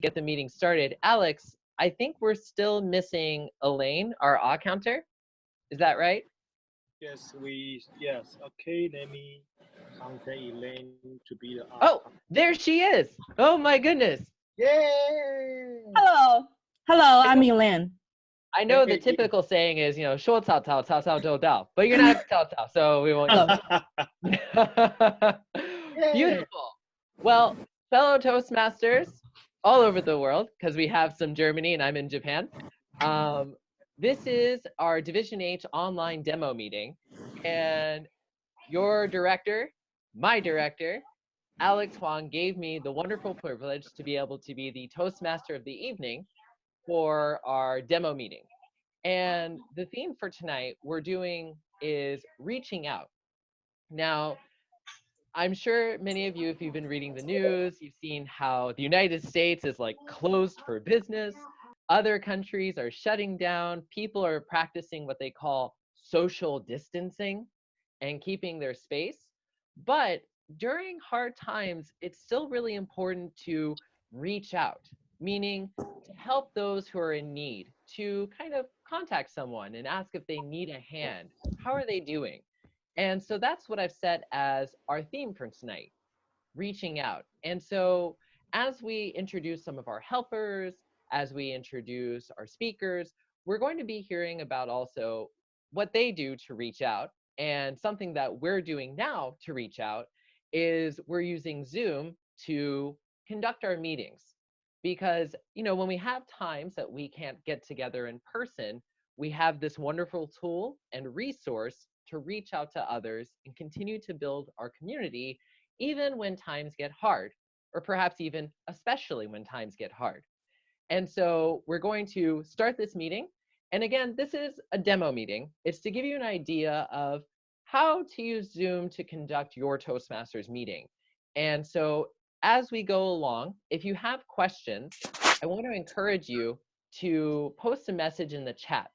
get the meeting started. Alex, I think we're still missing Elaine, our counter. Is that right? Yes. Okay, let me contact Elaine to be the Oh, there she is. Oh my goodness. Yay! Hello. Hello, I I'm know, Elaine. I know the typical saying is, 说早早早早就到, but you're not Cao Cao, so we won't use that. Yay! Beautiful. Well, fellow Toastmasters all over the world, because we have some Germany and I'm in Japan. Um, this is our Division H online demo meeting, and your director, my director, Alex Huang, gave me the wonderful privilege to be able to be the Toastmaster of the evening for our demo meeting. And the theme for tonight we're doing is reaching out. Now, I'm sure many of you, if you've been reading the news, you've seen how the United States is like closed for business. Other countries are shutting down. People are practicing what they call social distancing and keeping their space. But during hard times, it's still really important to reach out, meaning to help those who are in need, to kind of contact someone and ask if they need a hand. How are they doing? And so that's what I've set as our theme for tonight, reaching out. And so as we introduce some of our helpers, as we introduce our speakers, we're going to be hearing about also what they do to reach out. And something that we're doing now to reach out is we're using Zoom to conduct our meetings. Because, when we have times that we can't get together in person, we have this wonderful tool and resource to reach out to others and continue to build our community, even when times get hard, or perhaps even especially when times get hard. And so we're going to start this meeting. And again, this is a demo meeting. It's to give you an idea of how to use Zoom to conduct your Toastmasters meeting. And so as we go along, if you have questions, I want to encourage you to post a message in the chat.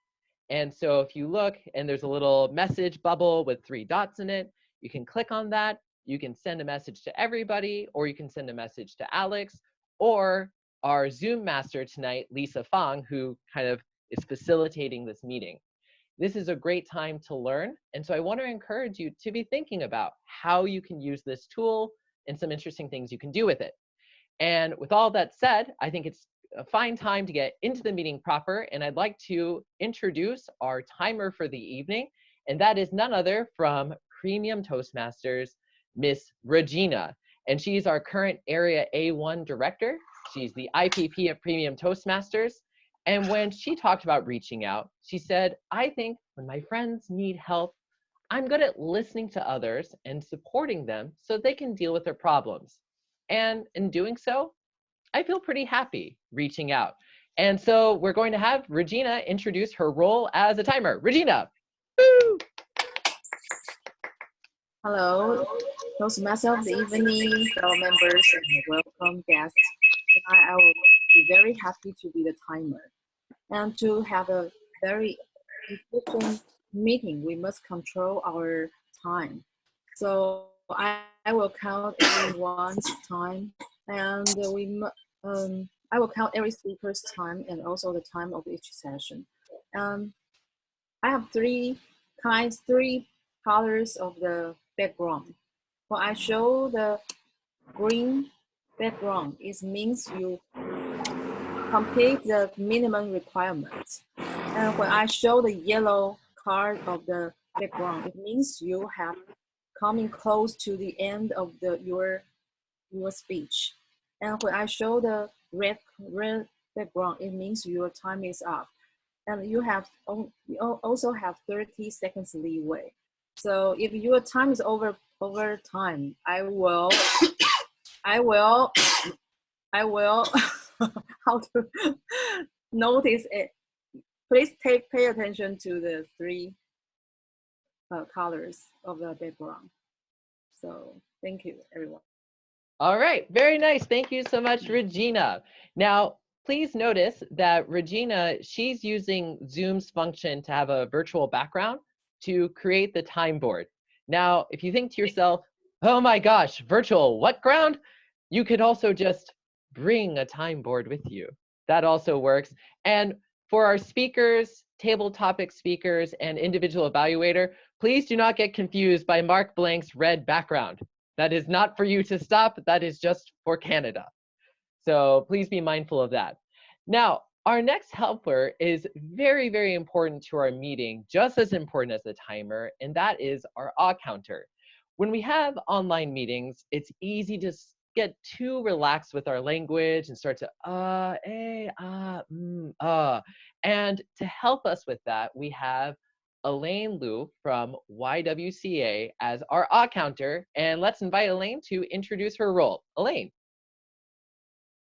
And so if you look and there's a little message bubble with 3 dots in it, you can click on that. You can send a message to everybody, or you can send a message to Alex, or our Zoom master tonight, Lisa Fang, who kind of is facilitating this meeting. This is a great time to learn. And so I want to encourage you to be thinking about how you can use this tool and some interesting things you can do with it. And with all that said, I think it's a fine time to get into the meeting proper. And I'd like to introduce our timer for the evening. And that is none other from Premium Toastmasters, Miss Regina. And she's our current Area A1 director. She's the IPP at Premium Toastmasters. And when she talked about reaching out, she said, I think when my friends need help, I'm good at listening to others and supporting them so they can deal with their problems. And in doing so, I feel pretty happy reaching out. And so we're going to have Regina introduce her role as a timer. Regina. Woo! Hello, Toastmaster of the evening, fellow members, and welcome guests. Tonight I will be very happy to be the timer. And to have a very efficient meeting, we must control our time. So I will count everyone's time, and I will count every speaker's time and also the time of each session. I have three colors of the background. When I show the green background, it means you complete the minimum requirements. And when I show the yellow card of the background, it means you have coming close to the end of your speech. And when I show the red background, it means your time is up. And you also have 30 seconds leeway. So if your time is over time, I will how to notice it. Please pay attention to the 3 colors of the background. So thank you, everyone. All right, very nice. Thank you so much, Regina. Now, please notice that Regina, she's using Zoom's function to have a virtual background to create the time board. Now, if you think to yourself, oh my gosh, virtual what ground? You could also just bring a time board with you. That also works. And for our speakers, table topic speakers, and individual evaluator, please do not get confused by Mark Blank's red background. That is not for you to stop. That is just for Canada. So please be mindful of that. Now, our next helper is very, very important to our meeting, just as important as the timer, and that is our counter. When we have online meetings, it's easy to get too relaxed with our language and start to And to help us with that, we have Elaine Liu from YWCA as our counter, and let's invite Elaine to introduce her role. Elaine.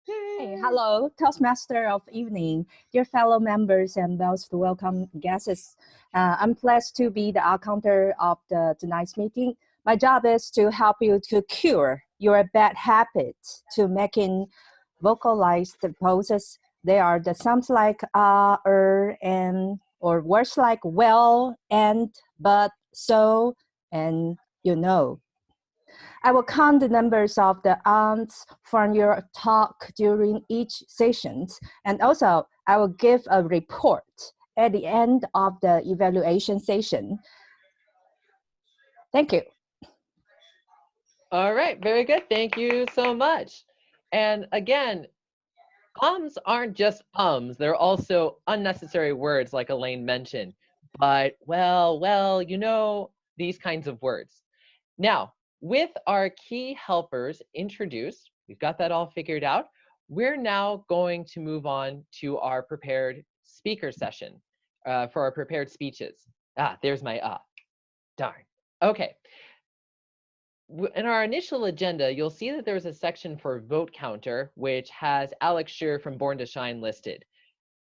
Hey, hello, Toastmaster of Evening, dear fellow members and most welcome guests. I'm pleased to be the counter of tonight's meeting. My job is to help you to cure your bad habits to making vocalized poses. They are the sounds like and, or words like well, and, but, so, and you know. I will count the numbers of the ants from your talk during each session, and also I will give a report at the end of the evaluation session. Thank you. All right, very good. Thank you so much. And again, ums aren't just ums. They're also unnecessary words like Elaine mentioned. But, well, you know, these kinds of words. Now, with our key helpers introduced, we've got that all figured out. We're now going to move on to our prepared speaker session for our prepared speeches. There's my darn. Okay. In our initial agenda, you'll see that there's a section for vote counter, which has Alex Scheer from Born to Shine listed.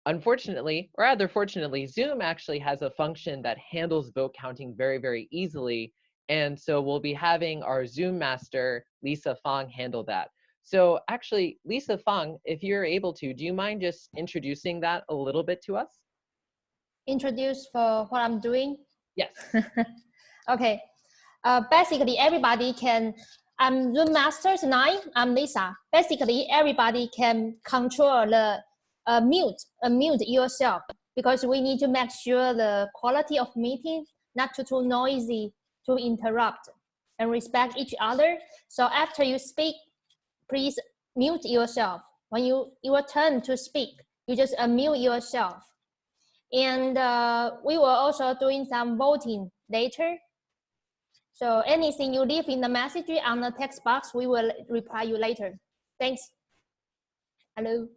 Unfortunately, or rather fortunately, Zoom actually has a function that handles vote counting very, very easily. And so we'll be having our Zoom master, Lisa Fong, handle that. So actually, Lisa Fong, if you're able to, do you mind just introducing that a little bit to us? Introduce for what I'm doing? Yes. Okay. Basically, everybody can, I'm Zoom Master tonight, I'm Lisa. Basically, everybody can control the mute yourself, because we need to make sure the quality of meeting not too noisy to interrupt, and respect each other. So after you speak, please mute yourself. When your turn to speak, you just unmute yourself. And we will also doing some voting later. So anything you leave in the message on the text box, we will reply you later. Thanks. Hello.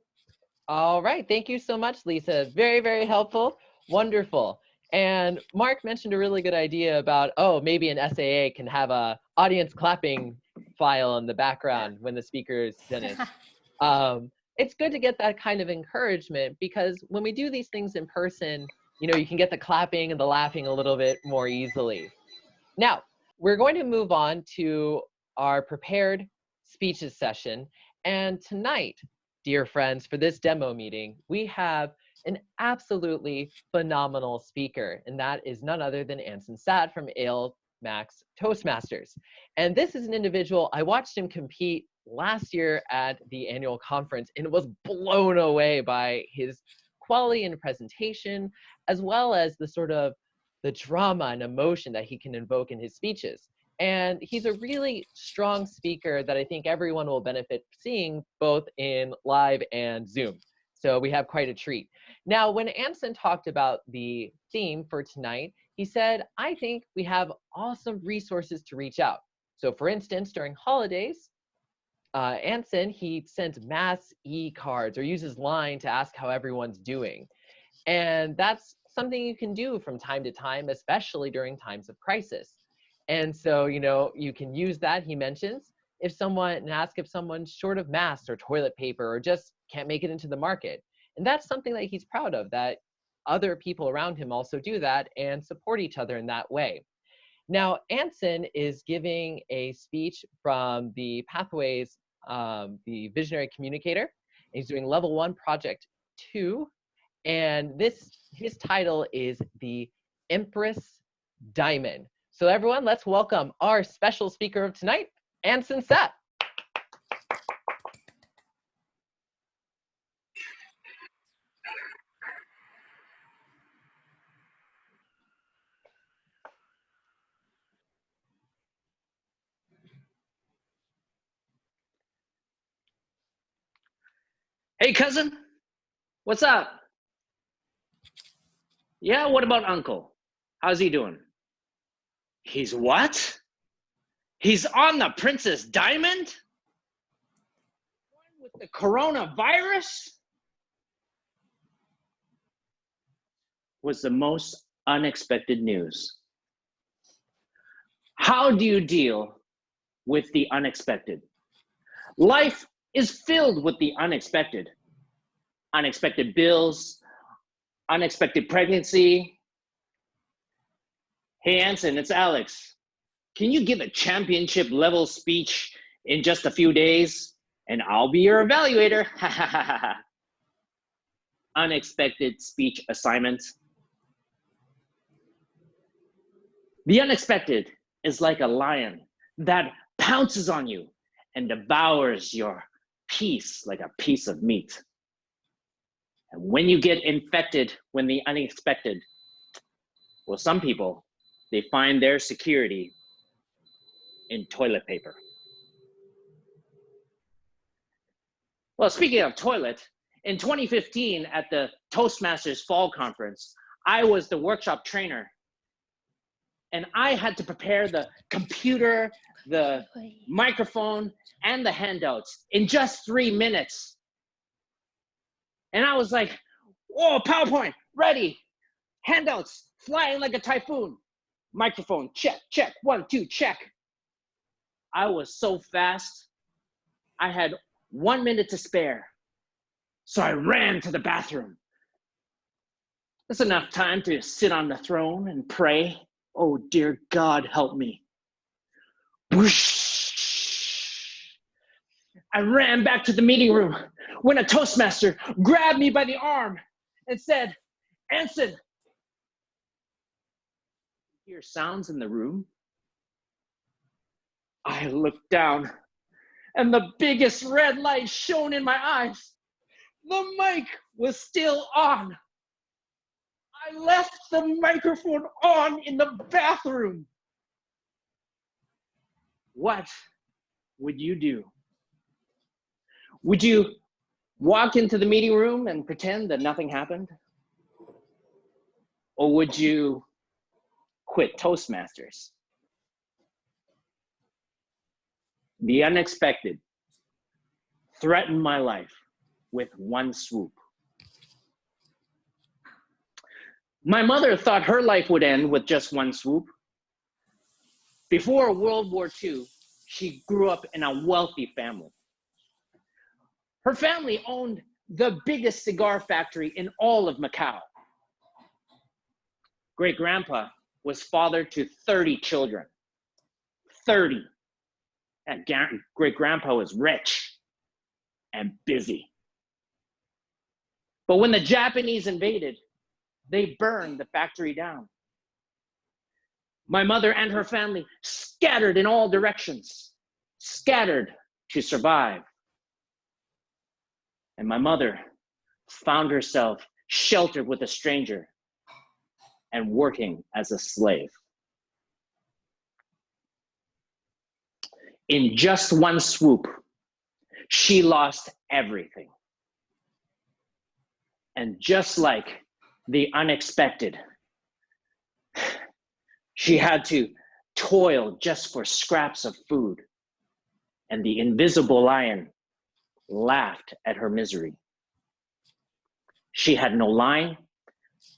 All right. Thank you so much, Lisa. Very, very helpful. Wonderful. And Mark mentioned a really good idea about, maybe an SAA can have a audience clapping file in the background when the speaker is finished. It's good to get that kind of encouragement, because when we do these things in person, you know, you can get the clapping and the laughing a little bit more easily. Now, we're going to move on to our prepared speeches session. And tonight, dear friends, for this demo meeting, we have an absolutely phenomenal speaker, and that is none other than Anson Satt from Ale Max Toastmasters. And this is an individual, I watched him compete last year at the annual conference and was blown away by his quality and presentation, as well as the sort of the drama and emotion that he can invoke in his speeches. And he's a really strong speaker that I think everyone will benefit seeing, both in live and Zoom. So we have quite a treat. Now, when Anson talked about the theme for tonight, he said, I think we have awesome resources to reach out. So for instance, during holidays, Anson, he sends mass e-cards or uses Line to ask how everyone's doing. And that's something you can do from time to time, especially during times of crisis. And so, you know, you can use that, he mentions, and ask if someone's short of masks or toilet paper or just can't make it into the market. And that's something that he's proud of, that other people around him also do that and support each other in that way. Now, Anson is giving a speech from the Pathways, the Visionary Communicator. He's doing level 1, project 2. And his title is the Empress Diamond. So everyone, let's welcome our special speaker of tonight, Anson Satt. Hey, cousin, what's up? Yeah, what about uncle? How's he doing? He's what? He's on the Princess Diamond? With the coronavirus? Was the most unexpected news. How do you deal with the unexpected? Life is filled with the unexpected. Unexpected bills, unexpected pregnancy. Hey, Anson, it's Alex. Can you give a championship level speech in just a few days? And I'll be your evaluator. Unexpected speech assignments. The unexpected is like a lion that pounces on you and devours your peace like a piece of meat. And when you get infected when the unexpected, well, some people, they find their security in toilet paper. Well, speaking of toilet, in 2015 at the Toastmasters Fall Conference, I was the workshop trainer. And I had to prepare the computer, the microphone, and the handouts in just 3 minutes. And I was like, whoa, PowerPoint, ready. Handouts, flying like a typhoon. Microphone, check, check, 1, 2, check. I was so fast. I had 1 minute to spare. So I ran to the bathroom. That's enough time to sit on the throne and pray. Oh, dear God, help me. Whoosh. I ran back to the meeting room when a Toastmaster grabbed me by the arm and said, Anson, hear sounds in the room? I looked down and the biggest red light shone in my eyes. The mic was still on. I left the microphone on in the bathroom. What would you do? Would you walk into the meeting room and pretend that nothing happened? Or would you quit Toastmasters? The unexpected threatened my life with one swoop. My mother thought her life would end with just one swoop. Before World War II, she grew up in a wealthy family. Her family owned the biggest cigar factory in all of Macau. Great-grandpa was father to 30 children. 30. And great-grandpa was rich and busy. But when the Japanese invaded, they burned the factory down. My mother and her family scattered in all directions, scattered to survive. And my mother found herself sheltered with a stranger and working as a slave. In just one swoop, she lost everything. And just like the unexpected, she had to toil just for scraps of food. And the invisible lion laughed at her misery. She had no line.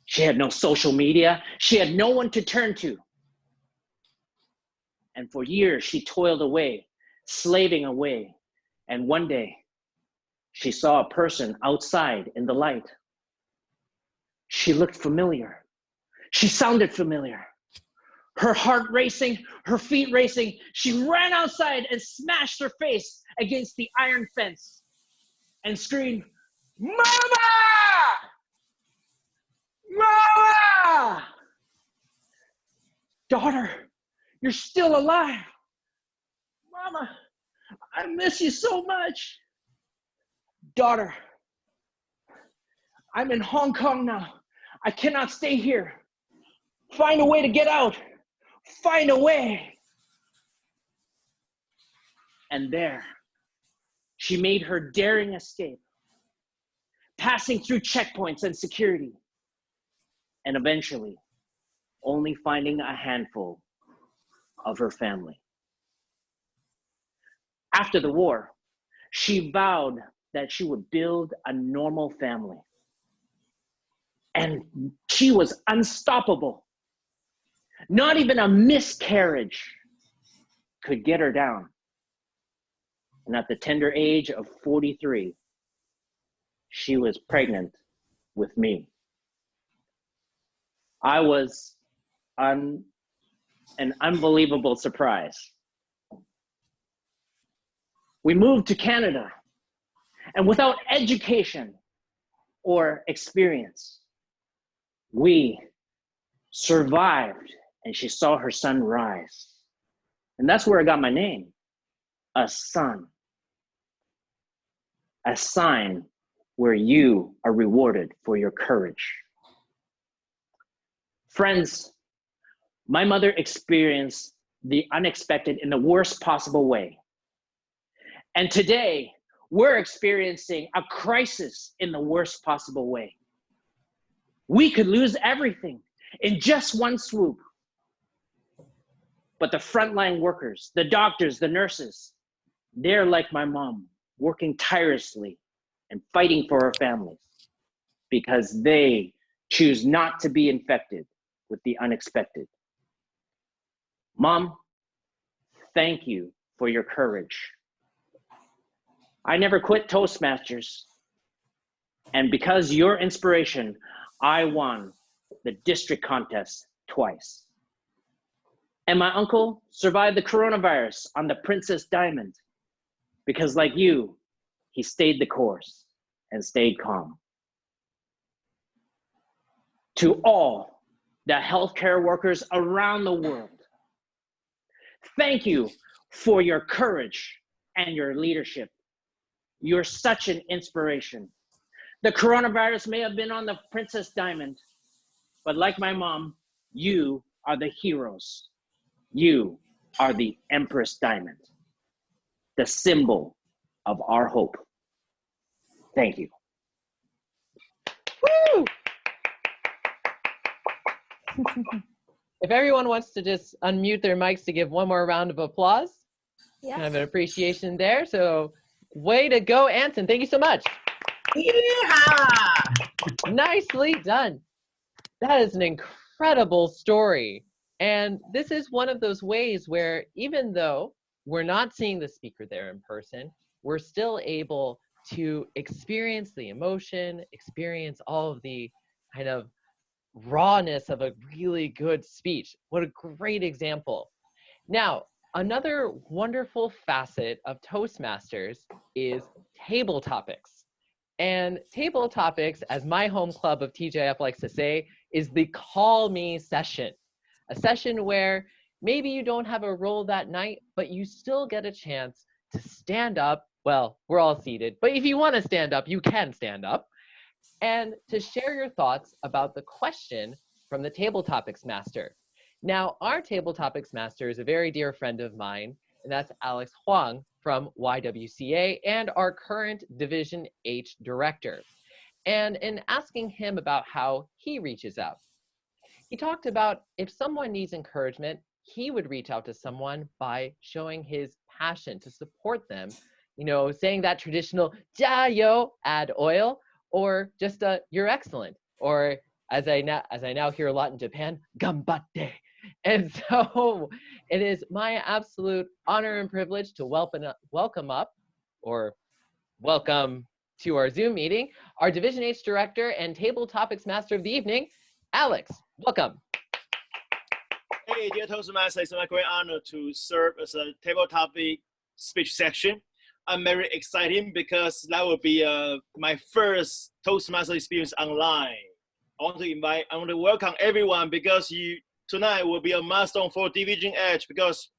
She had no social media. She had no one to turn to. And for years, she toiled away, slaving away. And one day, she saw a person outside in the light. She looked familiar. She sounded familiar. Her heart racing, her feet racing, she ran outside and smashed her face against the iron fence and screamed, "Mama! Mama! Daughter, you're still alive. Mama, I miss you so much. Daughter, I'm in Hong Kong now. I cannot stay here. Find a way to get out. Find a way." And there, she made her daring escape. passing through checkpoints and security, and eventually only finding a handful of her family. After the war, she vowed that she would build a normal family. And she was unstoppable. Not even a miscarriage could get her down. And at the tender age of 43, she was pregnant with me. I was an unbelievable surprise. We moved to Canada, and without education or experience, we survived, and she saw her son rise. And that's where I got my name, a son. A sign where you are rewarded for your courage. Friends, my mother experienced the unexpected in the worst possible way. And today, we're experiencing a crisis in the worst possible way. We could lose everything in just one swoop. But the frontline workers, the doctors, the nurses, they're like my mom, working tirelessly and fighting for our families because they choose not to be infected with the unexpected. Mom, thank you for your courage. I never quit Toastmasters. And because your inspiration, I won the district contest twice. And my uncle survived the coronavirus on the Princess Diamond because like you, he stayed the course and stayed calm. To all the healthcare workers around the world, thank you for your courage and your leadership. You're such an inspiration. The coronavirus may have been on the Princess Diamond, but like my mom, you are the heroes. You are the Empress Diamond, the symbol of our hope. Thank you. Woo! If everyone wants to just unmute their mics to give one more round of applause, Yeah. kind of an appreciation there. So way to go, Anson. Thank you so much. Yeehaw! Nicely done. That is an incredible story. And this is one of those ways where even though we're not seeing the speaker there in person, we're still able to experience the emotion, experience all of the kind of rawness of a really good speech. What a great example. Now, another wonderful facet of Toastmasters is table topics. And table topics, as my home club of TJF likes to say, is the call me session. A session where maybe you don't have a role that night, but you still get a chance to stand up. Well, we're all seated, but if you want to stand up, you can stand up. And to share your thoughts about the question from the Table Topics Master. Now, our Table Topics Master is a very dear friend of mine, and that's Alex Huang from YWCA and our current Division H director. And in asking him about how he reaches out, he talked about if someone needs encouragement, he would reach out to someone by showing his passion to support them, you know, saying that traditional "jayo," add oil, or just "you're excellent," or as I now hear a lot in Japan, "gambatte." And so it is my absolute honor and privilege to welcome to our Zoom meeting our Division H Director and Table Topics Master of the evening, Alex. Welcome. Hey, dear Toastmasters, it's my great honor to serve as a table topic speech section. I'm very excited because that will be my first Toastmaster experience online. I want to welcome everyone because tonight will be a milestone for Division H because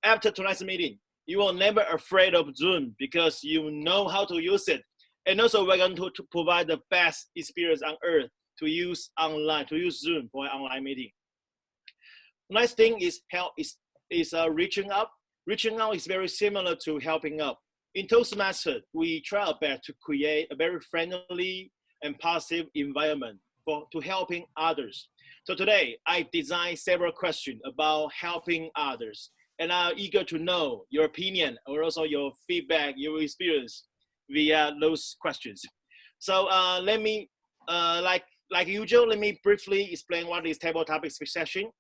after tonight's meeting, you will never afraid of Zoom because you know how to use it. And also we're going to provide the best experience on earth to use Zoom for an online meeting. Nice thing is reaching out. Reaching out is very similar to helping up. In Toastmasters, we try our best to create a very friendly and positive environment to helping others. So today, I designed several questions about helping others, and I'm eager to know your opinion or also your feedback, your experience via those questions. So let me, like usual, let me briefly explain what is table topic speech session.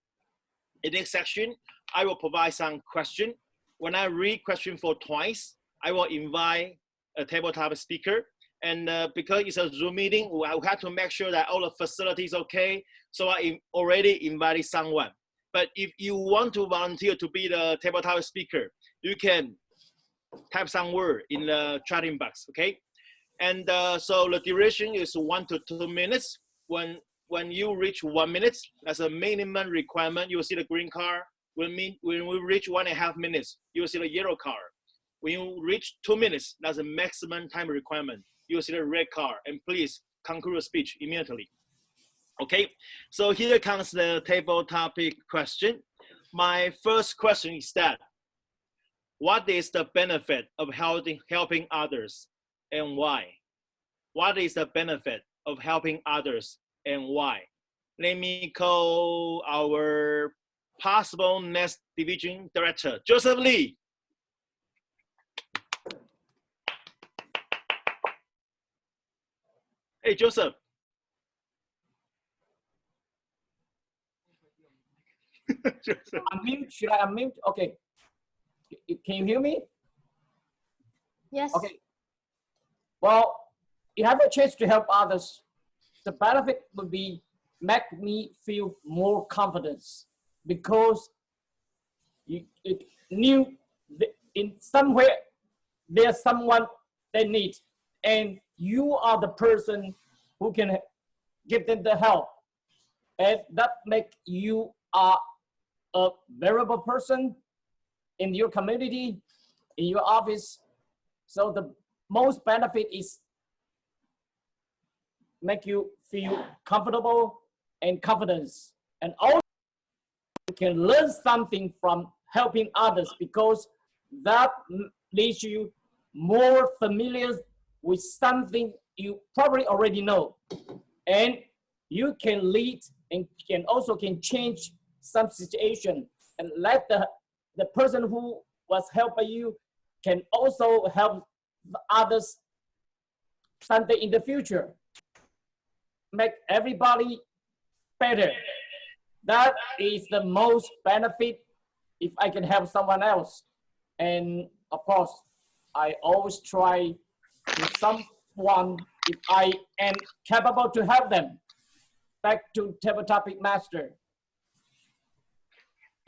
In this section, I will provide some question. When I read question for twice, I will invite a table topic speaker. And because it's a Zoom meeting, I have to make sure that all the facilities okay. So I already invited someone. But if you want to volunteer to be the table topic speaker, you can type some word in the chatting box, okay? And so the duration is 1 to 2 minutes. When you reach 1 minute, that's a minimum requirement. You will see the green car. When we reach 1.5 minutes, you will see the yellow car. When you reach 2 minutes, that's a maximum time requirement. You will see the red car, and please conclude the speech immediately. Okay, so here comes the table topic question. My first question is that, what is the benefit of helping others and why? What is the benefit of helping others and why? Let me call our possible next division director, Joseph Lee. Hey, Joseph. Joseph. Unmute, should I unmute? Okay. Can you hear me? Yes. Okay. Well, you have a chance to help others. The benefit would be make me feel more confidence because you knew in somewhere there's someone they need, and you are the person who can give them the help, and that make you are a valuable person in your community, in your office. So the most benefit is make you feel comfortable and confidence, and also you can learn something from helping others because that leads you more familiar with something you probably already know, and you can lead and can change some situation, and let the person who was helping you can also help others someday in the future. Make everybody better. That is the most benefit if I can help someone else. And of course, I always try to someone if I am capable to help them. Back to table topic master.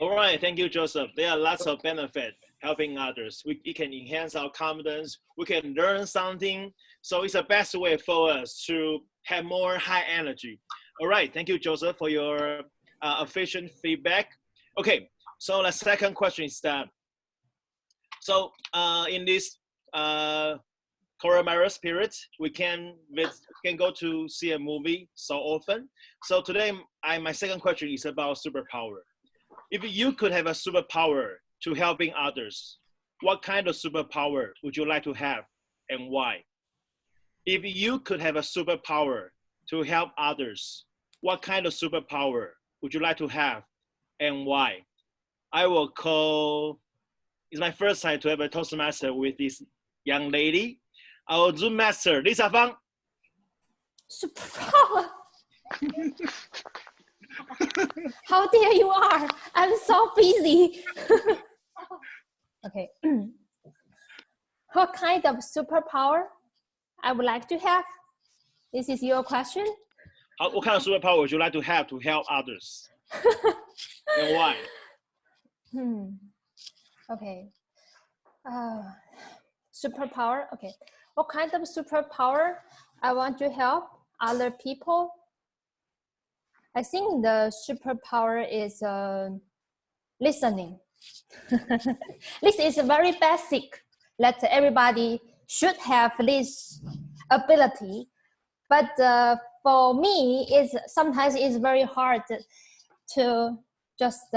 All right, thank you, Joseph. There are lots of benefits helping others. It can enhance our confidence. We can learn something. So it's the best way for us to have more high energy. All right, thank you, Joseph, for your efficient feedback. Okay, so the second question is that, so in this coronavirus period, we can go to see a movie so often. So today, my second question is about superpower. If you could have a superpower to helping others, what kind of superpower would you like to have and why? If you could have a superpower to help others, what kind of superpower would you like to have and why? I will call, it's my first time to have a Toastmaster with this young lady, our Zoom master, Lisa Fang. Superpower. How dare you are? I'm so busy. Okay. What kind of superpower I would like to have? This is your question? What kind of superpower would you like to have to help others? And why? Okay. Superpower. Okay. What kind of superpower I want to help other people? I think the superpower is listening. This is very basic that everybody should have this ability. But for me, sometimes it's very hard to just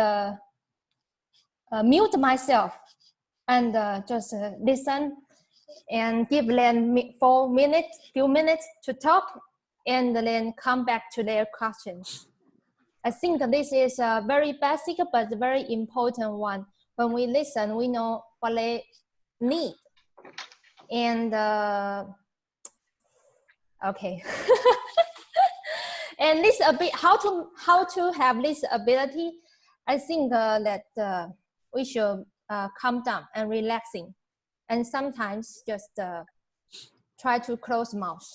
mute myself and just listen and give them few minutes to talk and then come back to their questions. I think this is a very basic but very important one. When we listen, we know what they need. And okay. And this how to have this ability, I think that we should calm down and relaxing, and sometimes just try to close mouth.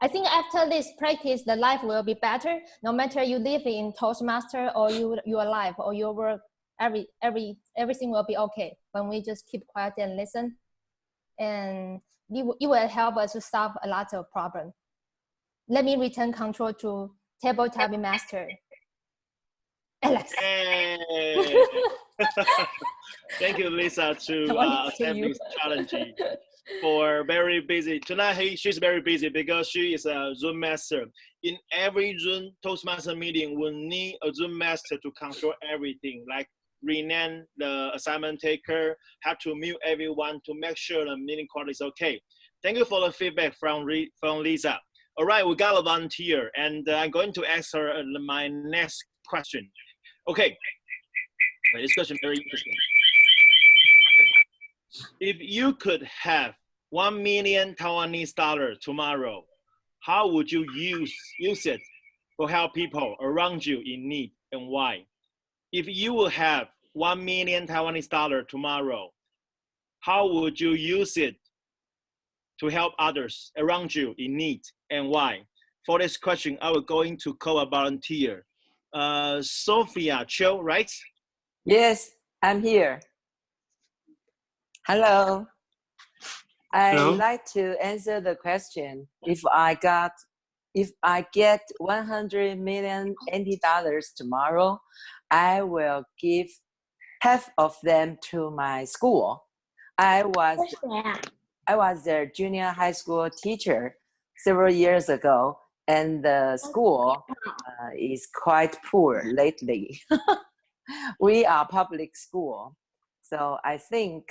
I think after this practice, the life will be better. No matter you live in Toastmaster or your life or your work, everything will be okay when we just keep quiet and listen. And it will help us to solve a lot of problems. Let me return control to tabletop master, Alex. Hey. Thank you, Lisa, to accept this challenge. For very busy tonight, she's very busy because she is a Zoom master. In every Zoom Toastmaster meeting, we need a Zoom master to control everything, like rename the assignment taker, have to mute everyone to make sure the meeting quality is okay. Thank you for the feedback from Lisa. All right, we got a volunteer, and I'm going to ask her my next question. Okay, this question is very interesting. If you could have 1 million Taiwanese dollars tomorrow, how would you use it to help people around you in need, and why? If you will have 1 million Taiwanese dollars tomorrow, how would you use it to help others around you in need, and why? For this question, I will going to call a volunteer. Sophia Cho, right? Yes, I'm here. Hello. I'd like to answer the question. If I get 100 million NT dollars tomorrow, I will give half of them to my school. I was their junior high school teacher several years ago, and the school is quite poor lately. We are public school, so I think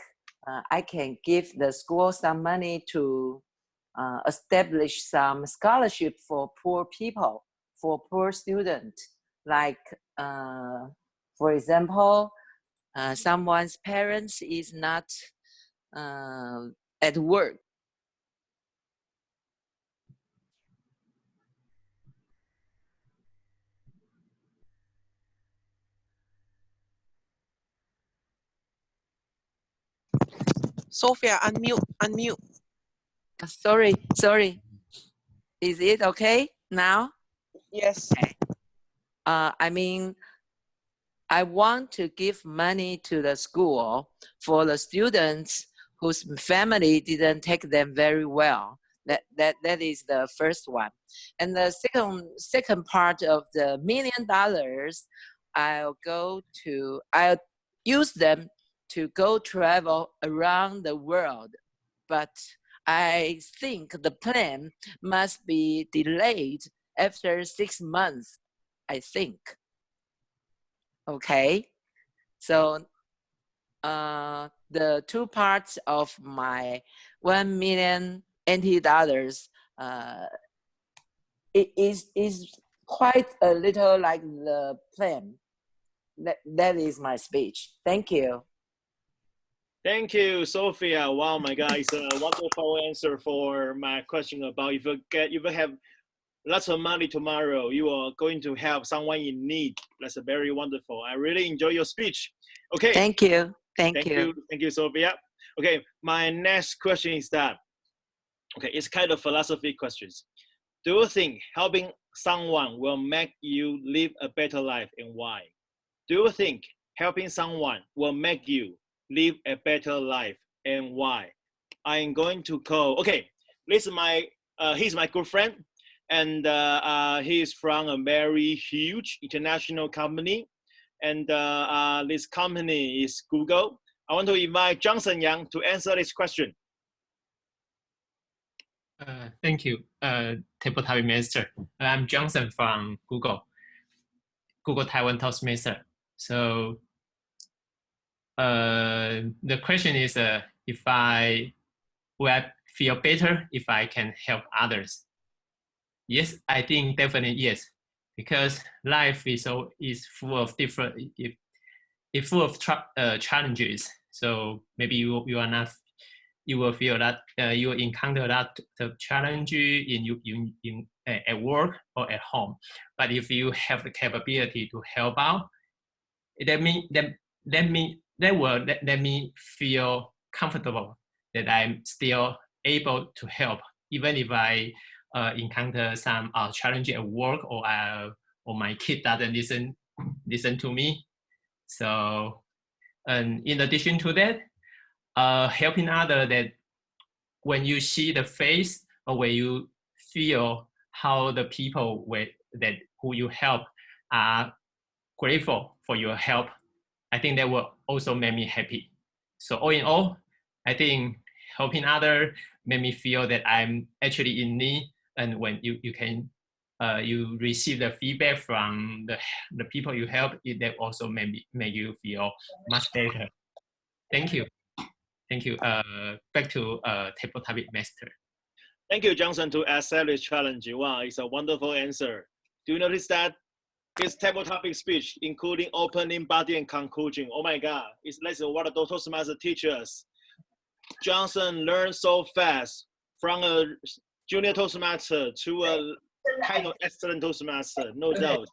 I can give the school some money to establish some scholarship for poor people, for poor students. Like, for example, someone's parents is not at work. Sophia, unmute. Sorry. Is it okay now? Yes. Okay. I mean, I want to give money to the school for the students whose family didn't take them very well. That is the first one. And the second part of the $1 million, I'll use them to go travel around the world. But I think the plan must be delayed after 6 months, I think. Okay, so the two parts of my 1 million NT dollars it is quite a little like the plan. That is my speech. Thank you. Thank you, Sophia. Wow, my God, it's a wonderful answer for my question about if you have lots of money tomorrow, you are going to help someone in need. That's a very wonderful. I really enjoy your speech. Okay. Thank you. Thank you. Thank you, Sophia. Okay, my next question is that, okay, it's kind of philosophy questions. Do you think helping someone will make you live a better life, and why? Do you think helping someone will make you live a better life, and why? I'm going to call, okay, this is he's my good friend, and he is from a very huge international company, and this company is Google. I want to invite Johnson Yang to answer this question. Thank you, Tabletop Master. I'm Johnson from Google Taiwan Toastmaster. So the question is, if I will feel better if I can help others. yes, I think definitely yes, because life is full of different, it's full of challenges. So maybe you will feel that you will encounter that the challenge at work or at home. But if you have the capability to help out, that will let me feel comfortable that I'm still able to help, even if I encounter some challenge at work, or my kid doesn't listen to me. So, and in addition to that, helping others, that when you see the face, or when you feel how the people who you help are grateful for your help, I think that will also make me happy. So all in all, I think helping others made me feel that I'm actually in need. And when you receive the feedback from the people you help, that also make you feel much better. Thank you. Thank you. Back to table topic master. Thank you, Johnson, to accept this challenge. Wow, it's a wonderful answer. Do you notice that? His table topic speech, including opening, body, and conclusion. Oh my God, it's less than what the Toastmaster teaches. Johnson learned so fast from a junior Toastmaster to a kind of excellent Toastmaster, no doubt.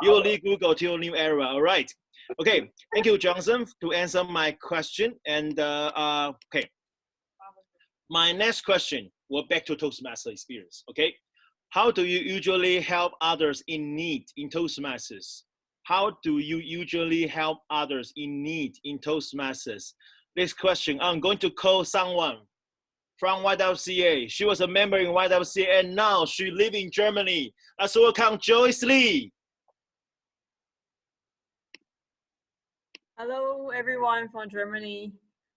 You will lead Google to a new era, all right? Okay, thank you, Johnson, to answer my question. And okay, my next question, we're back to Toastmaster experience, okay? How do you usually help others in need in Toastmasters? How do you usually help others in need in Toastmasters? This question, I'm going to call someone from YWCA. She was a member in YWCA, and now she lives in Germany. Let's welcome Joyce Lee. Hello, everyone from Germany.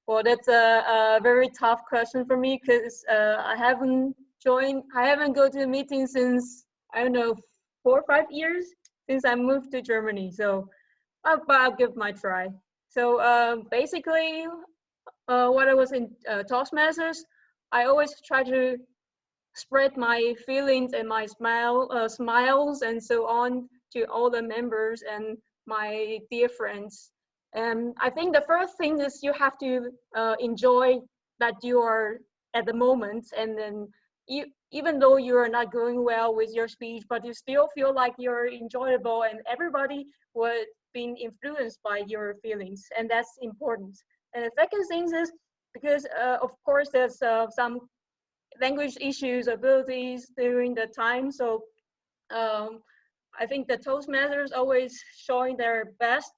Well, that's a very tough question for me, because I haven't go to a meeting since, I don't know, 4 or 5 years since I moved to Germany. So I'll give my try. So basically, when I was in Toastmasters, I always try to spread my feelings and my smiles and so on to all the members and my dear friends. And I think the first thing is you have to enjoy that you are at the moment, and then even though you are not going well with your speech, but you still feel like you're enjoyable, and everybody would be influenced by your feelings, and that's important. And the second thing is, because of course there's some language issues, abilities during the time, so I think the Toastmasters always showing their best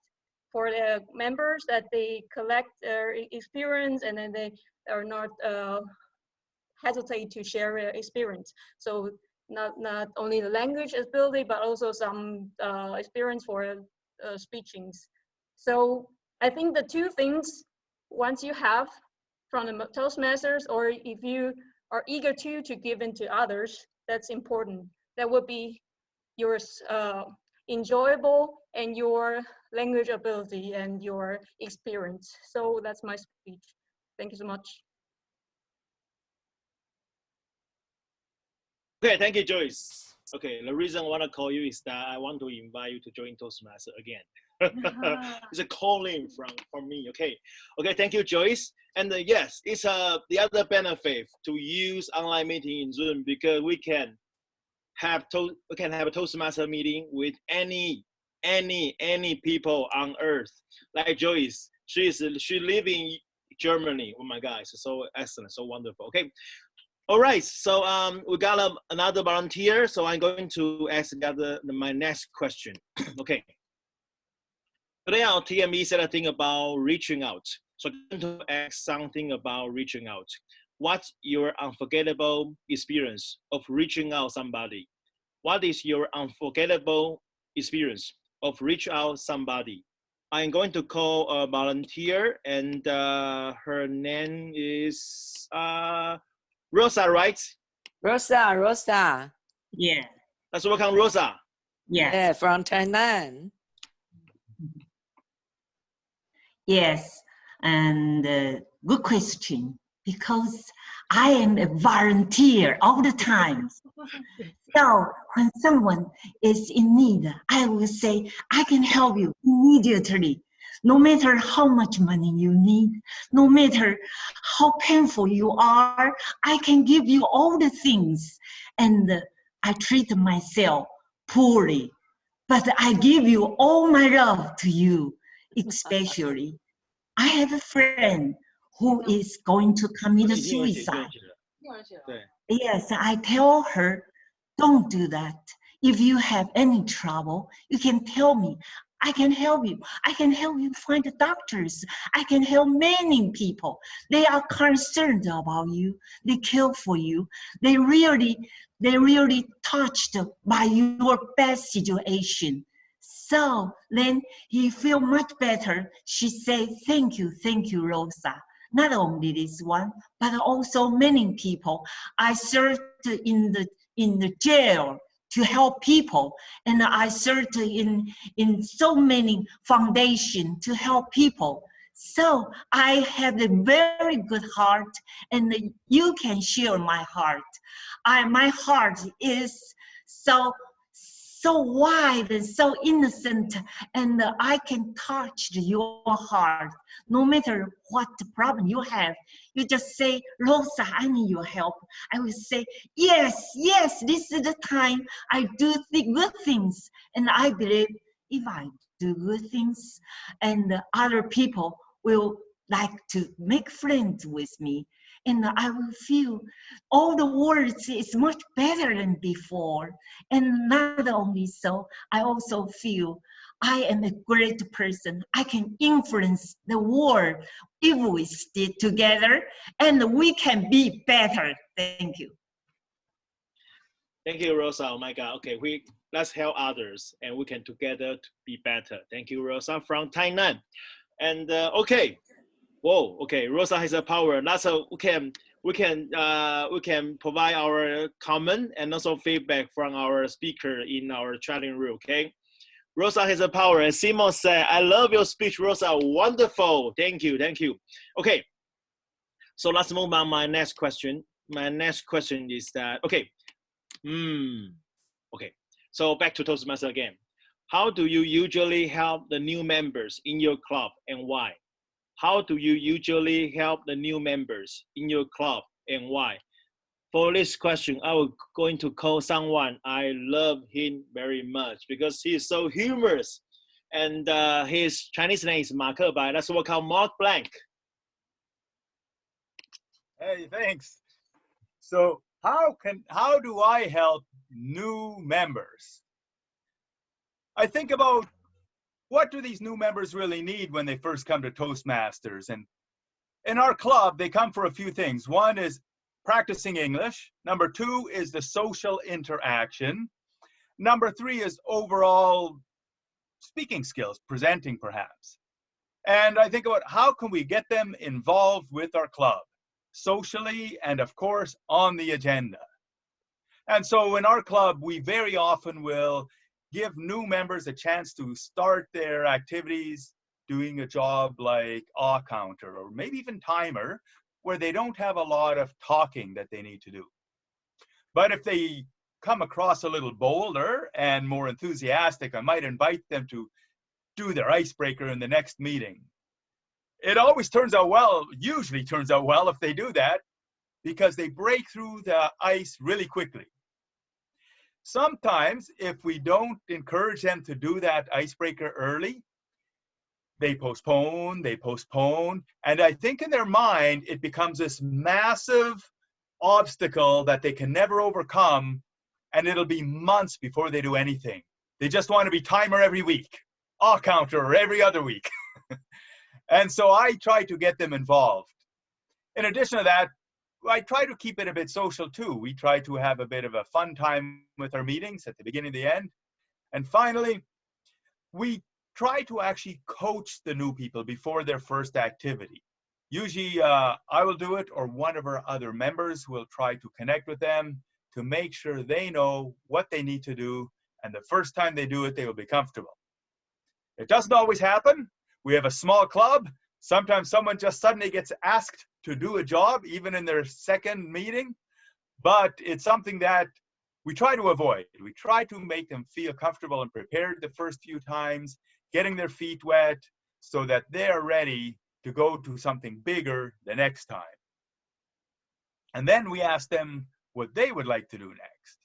for the members, that they collect their experience, and then they are not hesitate to share their experience. So not only the language ability, but also some experience for speechings. So I think the two things, once you have from the Toastmasters, or if you are eager to give in to others, that's important. That would be your enjoyable and your language ability and your experience. So that's my speech. Thank you so much. Okay, thank you, Joyce. Okay, the reason I want to call you is that I want to invite you to join Toastmaster again. It's a calling from me. Okay, thank you, Joyce. And yes, it's the other benefit to use online meeting in Zoom, because we can have a Toastmaster meeting with any people on earth. Like Joyce, she lives in Germany. Oh my God, it's so excellent, so wonderful. Okay. All right, so we got another volunteer, so I'm going to ask my next question. Okay. Today our TME said a thing about reaching out. So I'm going to ask something about reaching out. What's your unforgettable experience of reaching out somebody? What is your unforgettable experience of reach out somebody? I'm going to call a volunteer, and her name is Rosa, right? Rosa. Yeah. Let's welcome Rosa. Yeah, from Thailand. Yes, and good question, because I am a volunteer all the time. So when someone is in need, I will say, I can help you immediately. No matter how much money you need, no matter how painful you are, I can give you all the things. And I treat myself poorly, but I give you all my love to you, especially. I have a friend who is going to commit suicide. Yes, I tell her, don't do that. If you have any trouble, you can tell me. I can help you. I can help you find doctors. I can help many people. They are concerned about you. They care for you. They really touched by your bad situation. So then he feel much better. She said, thank you, Rosa. Not only this one, but also many people. I served in the jail to help people, and I served in so many foundations to help people. So I have a very good heart, and you can share my heart. My heart is so wide and so innocent, and I can touch your heart. No matter what problem you have, you just say, Rosa, I need your help. I will say, yes, this is the time I do the good things. And I believe if I do good things, and other people will like to make friends with me, and I will feel all the words is much better than before. And not only so, I also feel I am a great person. I can influence the world if we stick together, and we can be better. Thank you. Thank you, Rosa. Oh my God. Okay, let's help others, and we can together to be better. Thank you, Rosa from Tainan. And okay. Whoa, okay, Rosa has a power. That's we can provide our comment and also feedback from our speaker in our chatting room, okay? Rosa has a power, and Simon said, I love your speech, Rosa, wonderful. Thank you. Okay, so let's move on my next question. My next question is that, okay, so back to Toastmaster again. How do you usually help the new members in your club and why? How do you usually help the new members in your club and why? For this question, I was going to call someone I love him very much because he is so humorous. And his Chinese name is Mark Bai. That's what we call Mark Blank. Hey, thanks. So how do I help new members? I think about what do these new members really need when they first come to Toastmasters? And in our club, they come for a few things. One is practicing English. Number two is the social interaction. Number three is overall speaking skills, presenting perhaps. And I think about how can we get them involved with our club, socially and of course on the agenda. And so in our club, we very often will give new members a chance to start their activities doing a job like counter or maybe even timer, where they don't have a lot of talking that they need to do. But if they come across a little bolder and more enthusiastic, I might invite them to do their icebreaker in the next meeting. It always turns out well, usually turns out well if they do that, because they break through the ice really quickly. Sometimes, if we don't encourage them to do that icebreaker early, they postpone, and I think in their mind, it becomes this massive obstacle that they can never overcome, and it'll be months before they do anything. They just want to be timer every week, counter every other week. And so I try to get them involved. In addition to that, I try to keep it a bit social too. We try to have a bit of a fun time with our meetings at the beginning and the end. And finally, we try to actually coach the new people before their first activity. Usually I will do it, or one of our other members will try to connect with them to make sure they know what they need to do. And the first time they do it, they will be comfortable. It doesn't always happen. We have a small club, Sometimes someone just suddenly gets asked to do a job, even in their second meeting, but it's something that we try to avoid. We try to make them feel comfortable and prepared the first few times, getting their feet wet so that they're ready to go to something bigger the next time. And then we ask them what they would like to do next.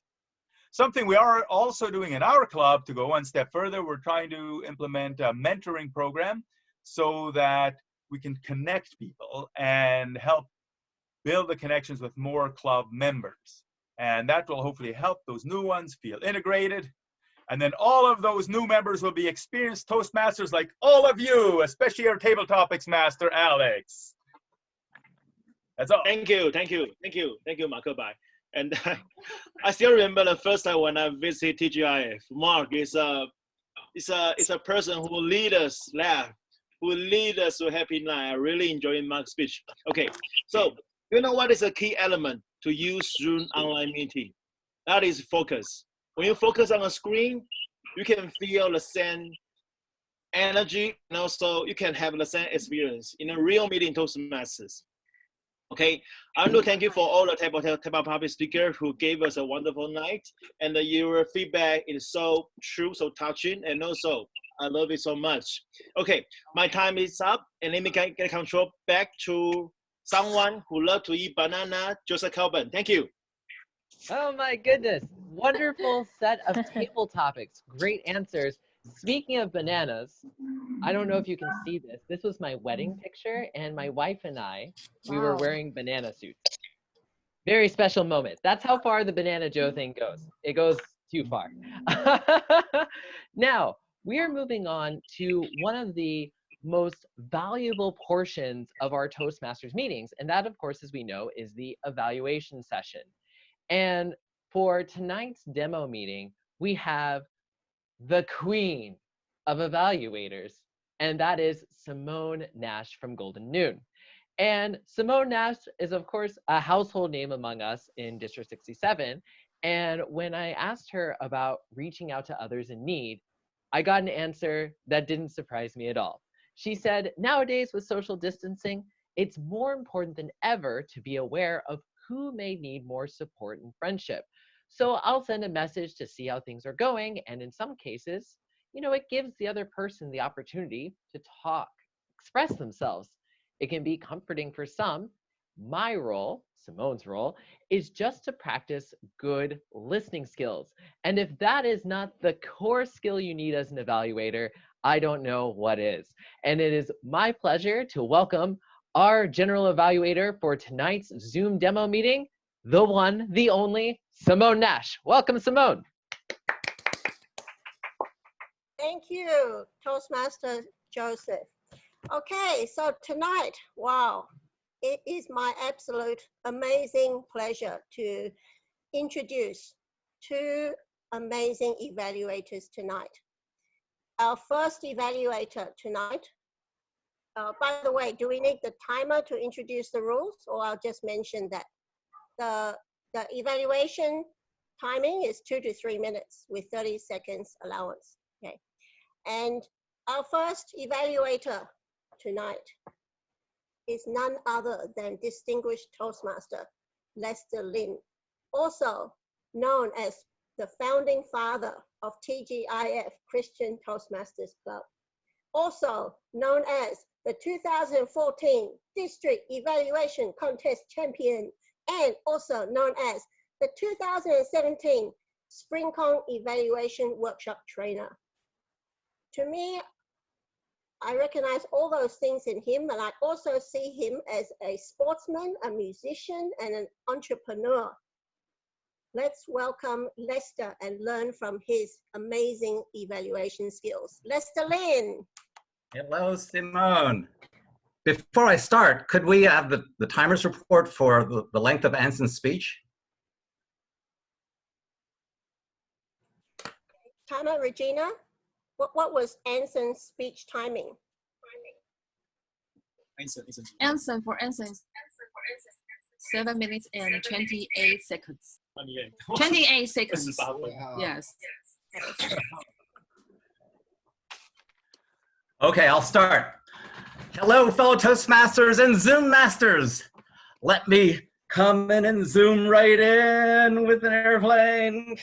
Something we are also doing in our club, to go one step further, we're trying to implement a mentoring program so that we can connect people and help build the connections with more club members. And that will hopefully help those new ones feel integrated. And then all of those new members will be experienced Toastmasters like all of you, especially our table topics master, Alex. That's all. Thank you, Marco. Bye. And I still remember the first time when I visited TGIF. Mark is a person who lead us laugh, who lead us to a happy night. I really enjoyed Mark's speech. Okay, so you know what is a key element to use Zoom online meeting? That is focus. When you focus on a screen, you can feel the same energy, and also you can have the same experience in a real meeting Toastmasters. Okay, I want to thank you for all the table public speakers who gave us a wonderful night, and your feedback is so true, so touching, and also I love it so much. Okay, my time is up, and let me get control back to someone who loves to eat banana, Joseph Calvin. Thank you. Oh my goodness. Wonderful set of table topics. Great answers. Speaking of bananas, I don't know if you can see this. This was my wedding picture, and my wife and I, we were wearing banana suits. Very special moment. That's how far the Banana Joe thing goes. It goes too far. Now, we are moving on to one of the most valuable portions of our Toastmasters meetings, and that, of course, as we know, is the evaluation session. And for tonight's demo meeting, we have the queen of evaluators, and that is Simone Nash from Golden Noon. And Simone Nash is, of course, a household name among us in District 67. And when I asked her about reaching out to others in need, I got an answer that didn't surprise me at all. She said, nowadays with social distancing, it's more important than ever to be aware of who may need more support and friendship. So I'll send a message to see how things are going. And in some cases, you know, it gives the other person the opportunity to talk, express themselves. It can be comforting for some. My role, Simone's role, is just to practice good listening skills. And if that is not the core skill you need as an evaluator, I don't know what is. And it is my pleasure to welcome our general evaluator for tonight's Zoom demo meeting, the one, the only, Simone Nash. Welcome, Simone. Thank you, Toastmaster Joseph. Okay, so tonight, wow, it is my absolute amazing pleasure to introduce two amazing evaluators tonight. Our first evaluator tonight, by the way, do we need the timer to introduce the rules, or I'll just mention that? The evaluation timing is 2 to 3 minutes with 30 seconds allowance, okay? And our first evaluator tonight is none other than distinguished Toastmaster Lester Lin, also known as the founding father of TGIF, Christian Toastmasters Club, also known as the 2014 District Evaluation Contest Champion, and also known as the 2017 SpringCon Evaluation Workshop Trainer. To me, I recognize all those things in him, and I also see him as a sportsman, a musician, and an entrepreneur. Let's welcome Lester and learn from his amazing evaluation skills. Lester Lin. Hello, Simone. Before I start, could we have the timer's report for the length of Anson's speech? Timer, Regina. What was Anson's speech timing? Anson 7 minutes and 28 seconds. 28 seconds. Yes. Okay, I'll start. Hello, fellow Toastmasters and Zoom masters. Let me come in and zoom right in with an airplane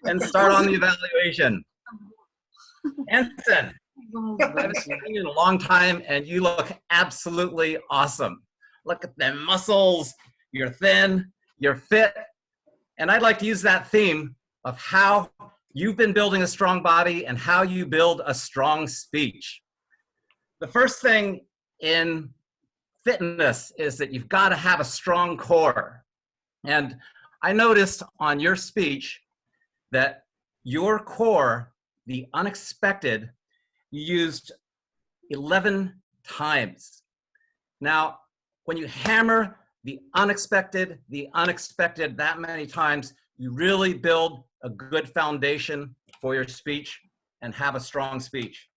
and start on the evaluation. Anson, I haven't seen you in a long time and you look absolutely awesome. Look at them muscles, you're thin, you're fit. And I'd like to use that theme of how you've been building a strong body and how you build a strong speech. The first thing in fitness is that you've got to have a strong core. And I noticed on your speech that your core, the unexpected, you used 11 times. Now, when you hammer the unexpected that many times, you really build a good foundation for your speech and have a strong speech.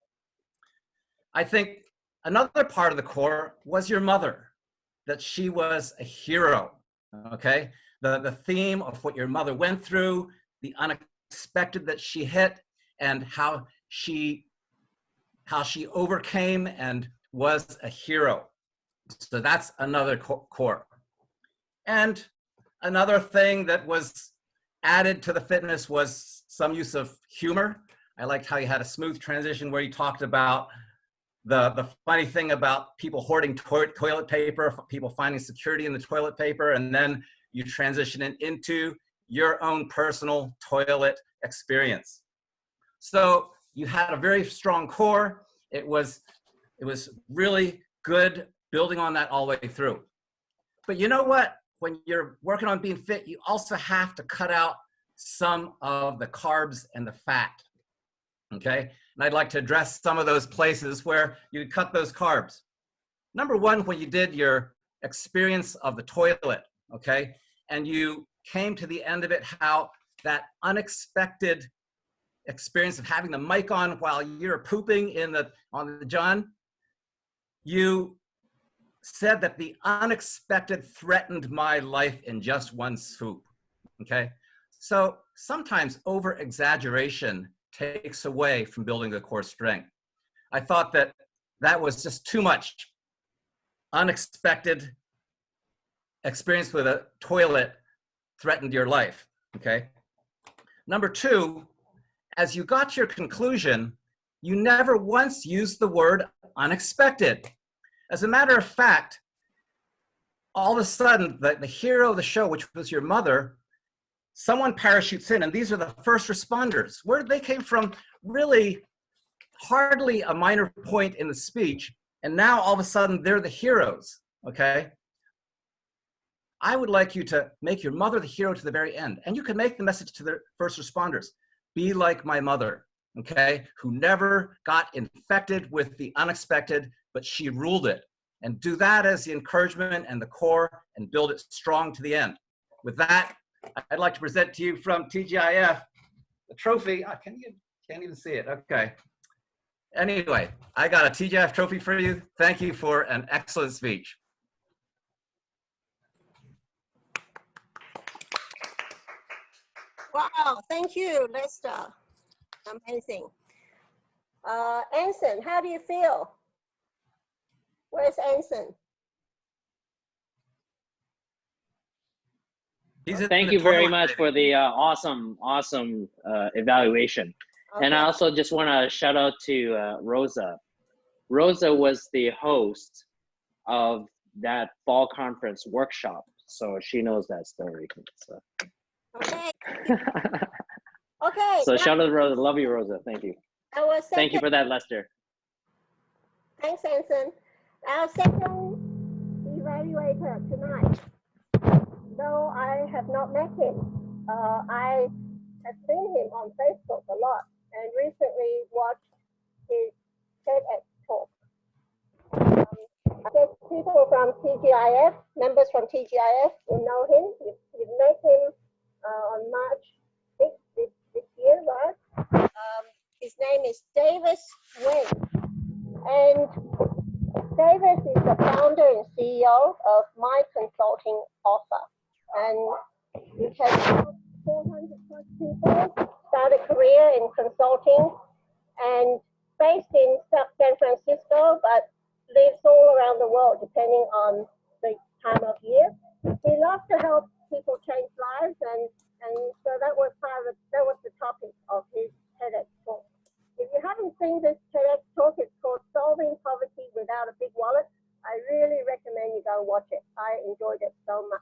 I think another part of the core was your mother, that she was a hero, okay? The theme of what your mother went through, the unexpected that she hit, and how she overcame and was a hero. So that's another core. And another thing that was added to the fitness was some use of humor. I liked how you had a smooth transition where you talked about the funny thing about people hoarding toilet paper, people finding security in the toilet paper, and then you transition it into your own personal toilet experience. So you had a very strong core. It was really good building on that all the way through. But you know what? When you're working on being fit, you also have to cut out some of the carbs and the fat, okay? And I'd like to address some of those places where you cut those carbs. Number one, when you did your experience of the toilet, okay? And you came to the end of it, how that unexpected experience of having the mic on while you're pooping on the john, you said that the unexpected threatened my life in just one swoop, okay? So sometimes over-exaggeration takes away from building the core strength. I thought that that was just too much unexpected experience with a toilet threatened your life, okay? Number two, as you got to your conclusion, you never once used the word unexpected. As a matter of fact, all of a sudden, the hero of the show, which was your mother, someone parachutes in, and these are the first responders. Where they came from, really hardly a minor point in the speech, and now all of a sudden they're the heroes, okay? I would like you to make your mother the hero to the very end, and you can make the message to the first responders. Be like my mother, okay, who never got infected with the unexpected, but she ruled it. And do that as the encouragement and the core and build it strong to the end. With that, I'd like to present to you from TGIF the trophy. Oh, can't even see it, okay. Anyway, I got a TGIF trophy for you. Thank you for an excellent speech. Wow, thank you, Lester. Amazing. Anson, how do you feel? Where's Anson? Thank you very much for the awesome evaluation. Okay. And I also just want to shout out to Rosa. Rosa was the host of that fall conference workshop, so she knows that story. So. Okay. Okay. So shout out to Rosa. Love you, Rosa. Thank you. Thank you for that, Lester. Thanks, Anson. Our second evaluator tonight, though I have not met him, I have seen him on Facebook a lot and recently watched his TEDx talk. I guess people from TGIF, members from TGIF will know him. You've met him on March 6th this year, right? His name is Davis Wen. And Davis is the founder and CEO of My Consulting Offer. And it has 400 plus people, started a career in consulting and based in San Francisco, but lives all around the world, depending on the time of year. He loves to help people change lives, and so that was the topic of his TEDx talk. If you haven't seen this TEDx talk, it's called Solving Poverty Without a Big Wallet. I really recommend you go and watch it. I enjoyed it so much.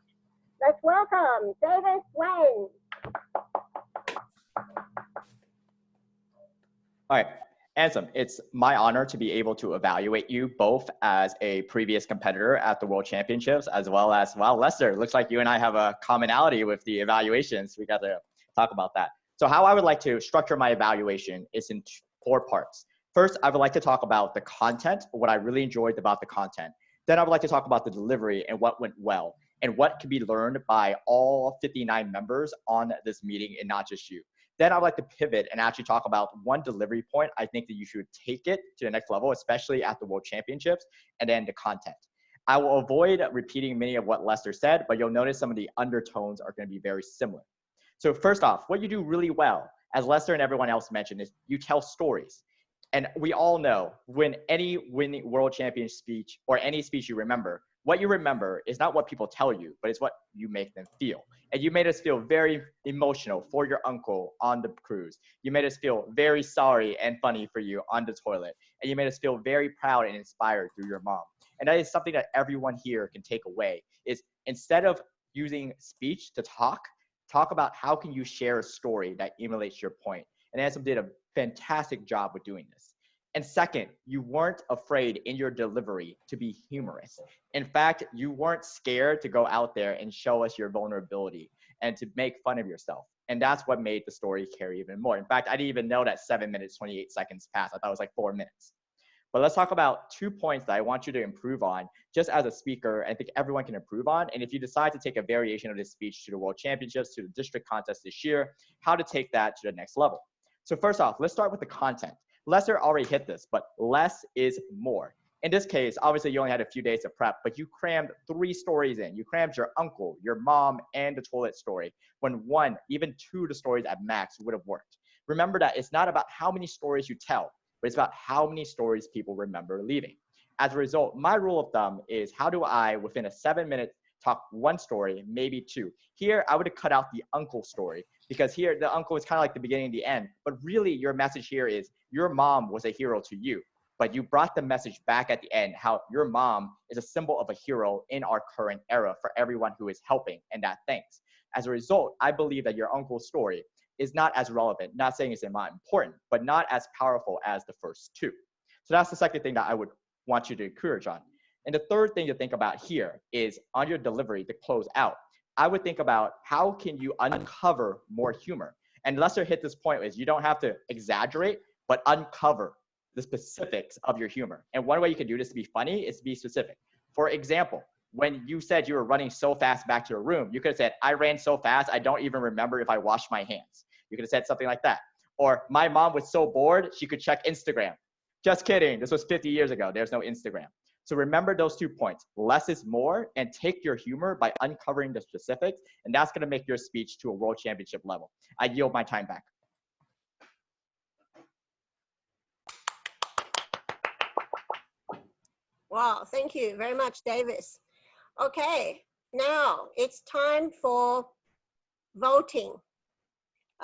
Let's welcome Davis Wang. All right, Ansem, it's my honor to be able to evaluate you both as a previous competitor at the World Championships, as well as, wow, Lester, looks like you and I have a commonality with the evaluations. We got to talk about that. So how I would like to structure my evaluation is in 4 parts. First, I would like to talk about the content, what I really enjoyed about the content. Then I would like to talk about the delivery and what went well, and what can be learned by all 59 members on this meeting and not just you. Then I'd like to pivot and actually talk about one delivery point I think that you should take it to the next level, especially at the World Championships, and then the content. I will avoid repeating many of what Lester said, but you'll notice some of the undertones are going to be very similar. So first off, what you do really well, as Lester and everyone else mentioned, is you tell stories. And we all know when any winning world champion speech or any speech you remember, what you remember is not what people tell you, but it's what you make them feel. And you made us feel very emotional for your uncle on the cruise. You made us feel very sorry and funny for you on the toilet. And you made us feel very proud and inspired through your mom. And that is something that everyone here can take away, is instead of using speech to talk about how can you share a story that emulates your point. And Ansem did a fantastic job with doing this. And second, you weren't afraid in your delivery to be humorous. In fact, you weren't scared to go out there and show us your vulnerability and to make fun of yourself. And that's what made the story carry even more. In fact, I didn't even know that 7 minutes, 28 seconds passed. I thought it was like 4 minutes. But let's talk about 2 points that I want you to improve on just as a speaker. I think everyone can improve on. And if you decide to take a variation of this speech to the World Championships, to the district contest this year, how to take that to the next level. So first off, let's start with the content. Lester already hit this, but less is more. In this case, obviously you only had a few days to prep, but you crammed 3 stories in. You crammed your uncle, your mom, and the toilet story, when 1, even 2 of the stories at max would have worked. Remember that it's not about how many stories you tell, but it's about how many stories people remember leaving. As a result, my rule of thumb is how do I, within a 7 minutes, talk 1 story, maybe 2. Here, I would have cut out the uncle story, because here the uncle is kind of like the beginning and the end, but really your message here is your mom was a hero to you, but you brought the message back at the end, how your mom is a symbol of a hero in our current era for everyone who is helping, and that thanks. As a result, I believe that your uncle's story is not as relevant, not saying it's not important, but not as powerful as the first 2. So that's the second thing that I would want you to encourage on. And the third thing to think about here is on your delivery to close out, I would think about how can you uncover more humor. And Lester hit this point is you don't have to exaggerate, but uncover the specifics of your humor. And one way you can do this to be funny is to be specific. For example, when you said you were running so fast back to your room, you could have said, I ran so fast, I don't even remember if I washed my hands. You could have said something like that. Or my mom was so bored, she could check Instagram. Just kidding, this was 50 years ago, there's no Instagram. So remember those 2 points, less is more, and take your humor by uncovering the specifics, and that's gonna make your speech to a world championship level. I yield my time back. Wow, thank you very much, Davis. Okay, now it's time for voting.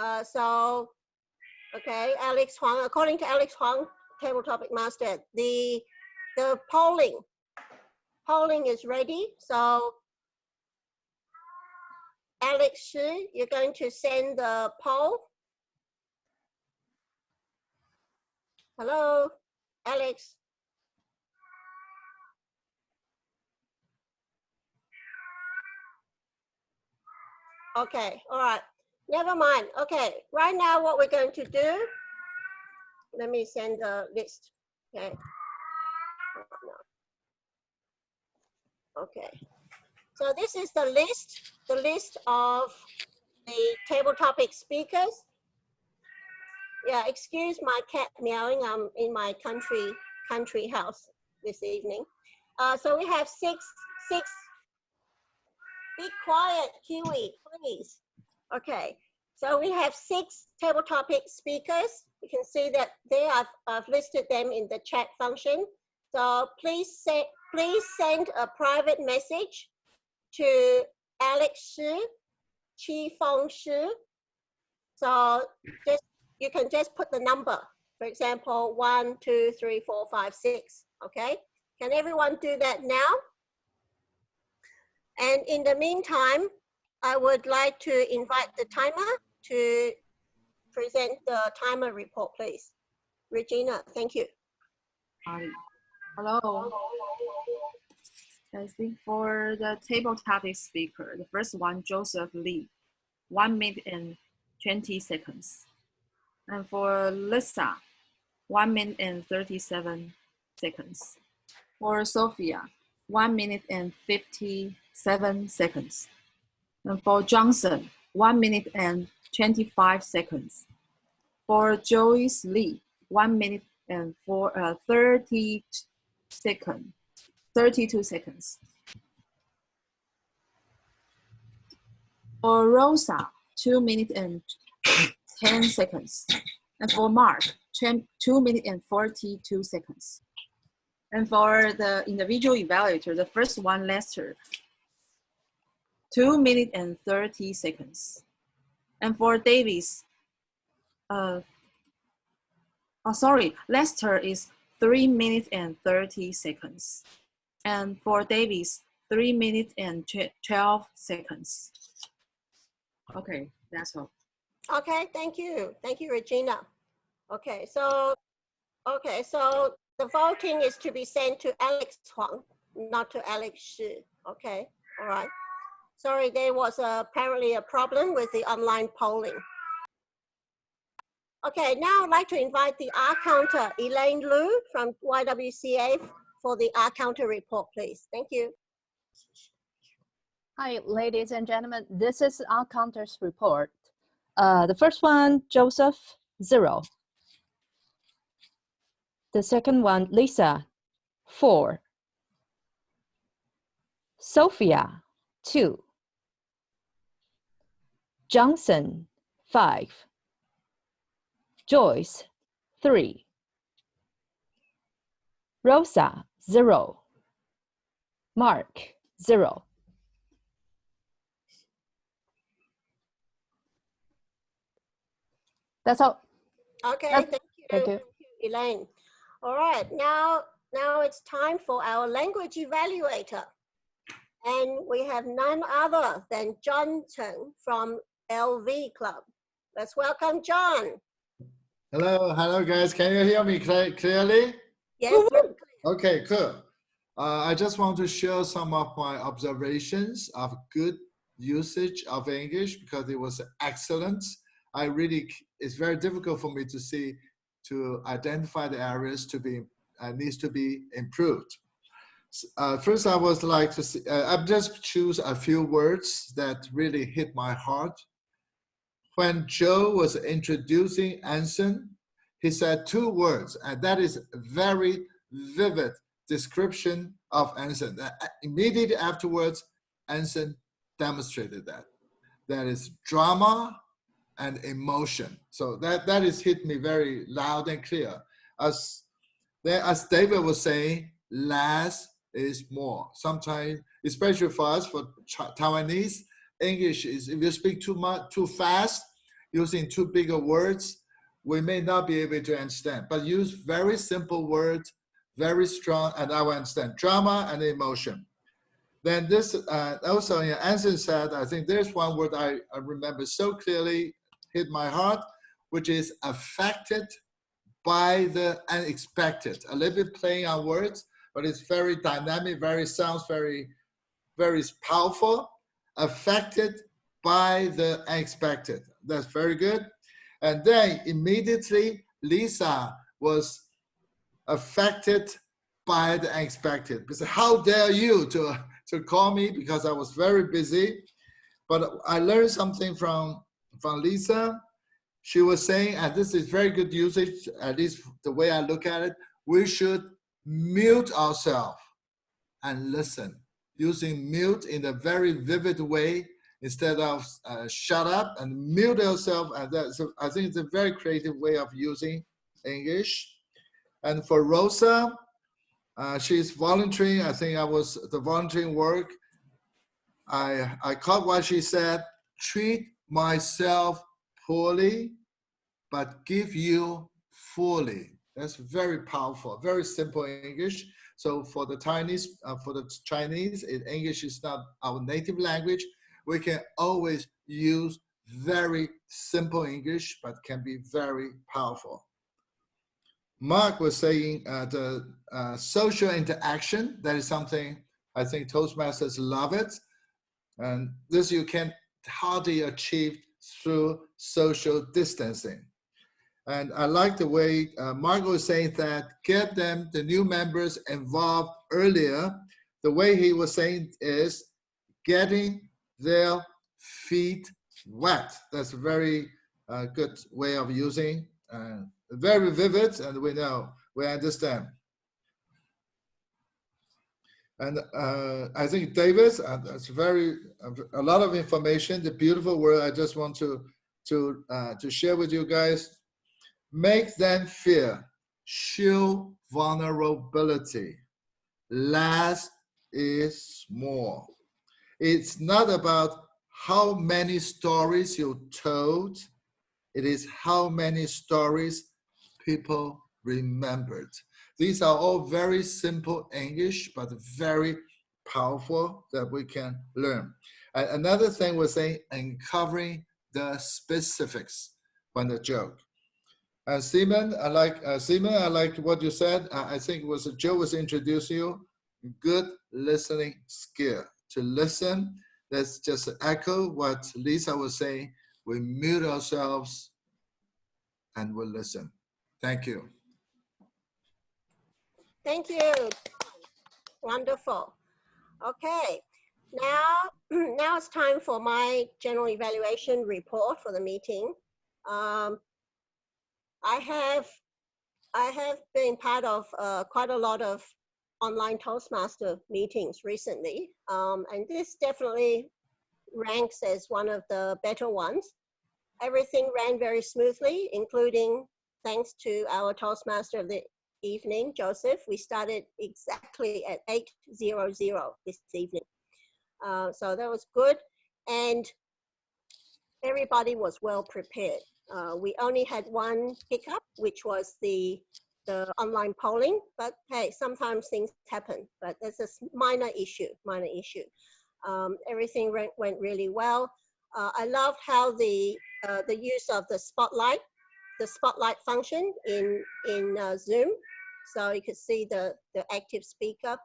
Okay, Alex Huang, according to Alex Huang, table topic master, the polling is ready. So Alex Shi, you're going to send the poll. Hello, Alex. Okay, all right, never mind. Okay, right now what we're going to do, let me send the list, okay. Okay, so this is the list of the table topic speakers. Yeah, excuse my cat meowing, I'm in my country house this evening. So we have six, be quiet, Kiwi, please. Okay, so we have 6 table topic speakers. You can see that there, I've listed them in the chat function. So please send a private message to Alex Shi, Qi Feng Shi. So you can just put the number. For example, 1, 2, 3, 4, 5, 6. Okay. Can everyone do that now? And in the meantime, I would like to invite the timer to present the timer report, please. Regina, thank you. Hello. I think for the table topic speaker, the first one, Joseph Lee, 1 minute and 20 seconds. And for Lisa, 1 minute and 37 seconds. For Sophia, 1 minute and 57 seconds. And for Johnson, 1 minute and 25 seconds. For Joyce Lee, 1 minute and 32 seconds. For Rosa, 2 minutes and 10 seconds. And for Mark, 2 minutes and 42 seconds. And for the individual evaluator, the first one, Lester, 2 minutes and 30 seconds. And for Davis, Lester is 3 minutes and 30 seconds. And for Davis, 3 minutes and 12 seconds. Okay, that's all. Okay, thank you. Thank you, Regina. Okay, so the voting is to be sent to Alex Huang, not to Alex Shi. Okay, all right. Sorry, there was apparently a problem with the online polling. Okay, now I'd like to invite the R counter, Elaine Liu from YWCA, for the R counter report, please. Thank you. Hi, ladies and gentlemen. This is our counters report. The first one, Joseph, 0. The second one, Lisa, 4. Sophia, 2. Johnson, 5. Joyce, 3. Rosa, 0. Mark, 0. That's all. Okay, thank you, Elaine. All right, now it's time for our language evaluator. And we have none other than John Chen from LV Club. Let's welcome John. Hello guys. Can you hear me clearly? Yes. Okay, cool. I just want to share some of my observations of good usage of English because it was excellent. It's very difficult for me to identify the areas needs to be improved. First, I would like to see, I'll just choose a few words that really hit my heart. When Joe was introducing Anson, he said 2 words, and that is a very vivid description of Anson. Immediately afterwards, Anson demonstrated that. That is drama and emotion. So that is hit me very loud and clear. As David was saying, less is more. Sometimes, especially for us, for Taiwanese, English is, if you speak too fast, using too big of words, we may not be able to understand. But use very simple words, very strong, and I will understand. Drama and emotion. Then this, also Anson said, I think there's one word I remember so clearly, hit my heart, which is affected by the unexpected. A little bit playing on words, but it's very dynamic, sounds very, very powerful. Affected by the unexpected. That's very good. And then immediately, Lisa was affected by the unexpected. Because how dare you to call me, because I was very busy. But I learned something from Lisa. She was saying, and this is very good usage, at least the way I look at it, we should mute ourselves and listen, using mute in a very vivid way instead of shut up and mute yourself. And so I think it's a very creative way of using English. And for Rosa, She's volunteering. I think I was the volunteering work. I caught what she said, treat myself poorly, but give you fully. That's very powerful, very simple English. So for the Chinese, English is not our native language. We can always use very simple English, but can be very powerful. Mark was saying the social interaction, that is something I think Toastmasters love it. And this you can hardly achieve through social distancing. And I like the way Mark was saying that get them, the new members, involved earlier. The way he was saying is getting their feet wet. That's a very good way of using. Very vivid, and we understand. And I think David, that's a lot of information. The beautiful word I just want to share with you guys. Make them fear, show vulnerability. Less is more. It's not about how many stories you told. It is how many stories people remembered. These are all very simple English, but very powerful that we can learn. Another thing was saying, uncovering the specifics from the joke. Simon, I like what you said. I think it was Joe was introducing you. Good listening skill. To listen, let's just echo what Lisa was saying. We mute ourselves and we'll listen. Thank you. Thank you. Wonderful. Okay, now it's time for my general evaluation report for the meeting. I have been part of quite a lot of online Toastmaster meetings recently, and this definitely ranks as one of the better ones. Everything ran very smoothly, including thanks to our Toastmaster of the evening, Joseph. We started exactly at 8:00 this evening. So that was good. And everybody was well prepared. We only had one hiccup, which was the online polling, but hey, sometimes things happen, but that's a minor issue. Everything went really well. I loved how the use of the spotlight function in Zoom, so you could see the active speaker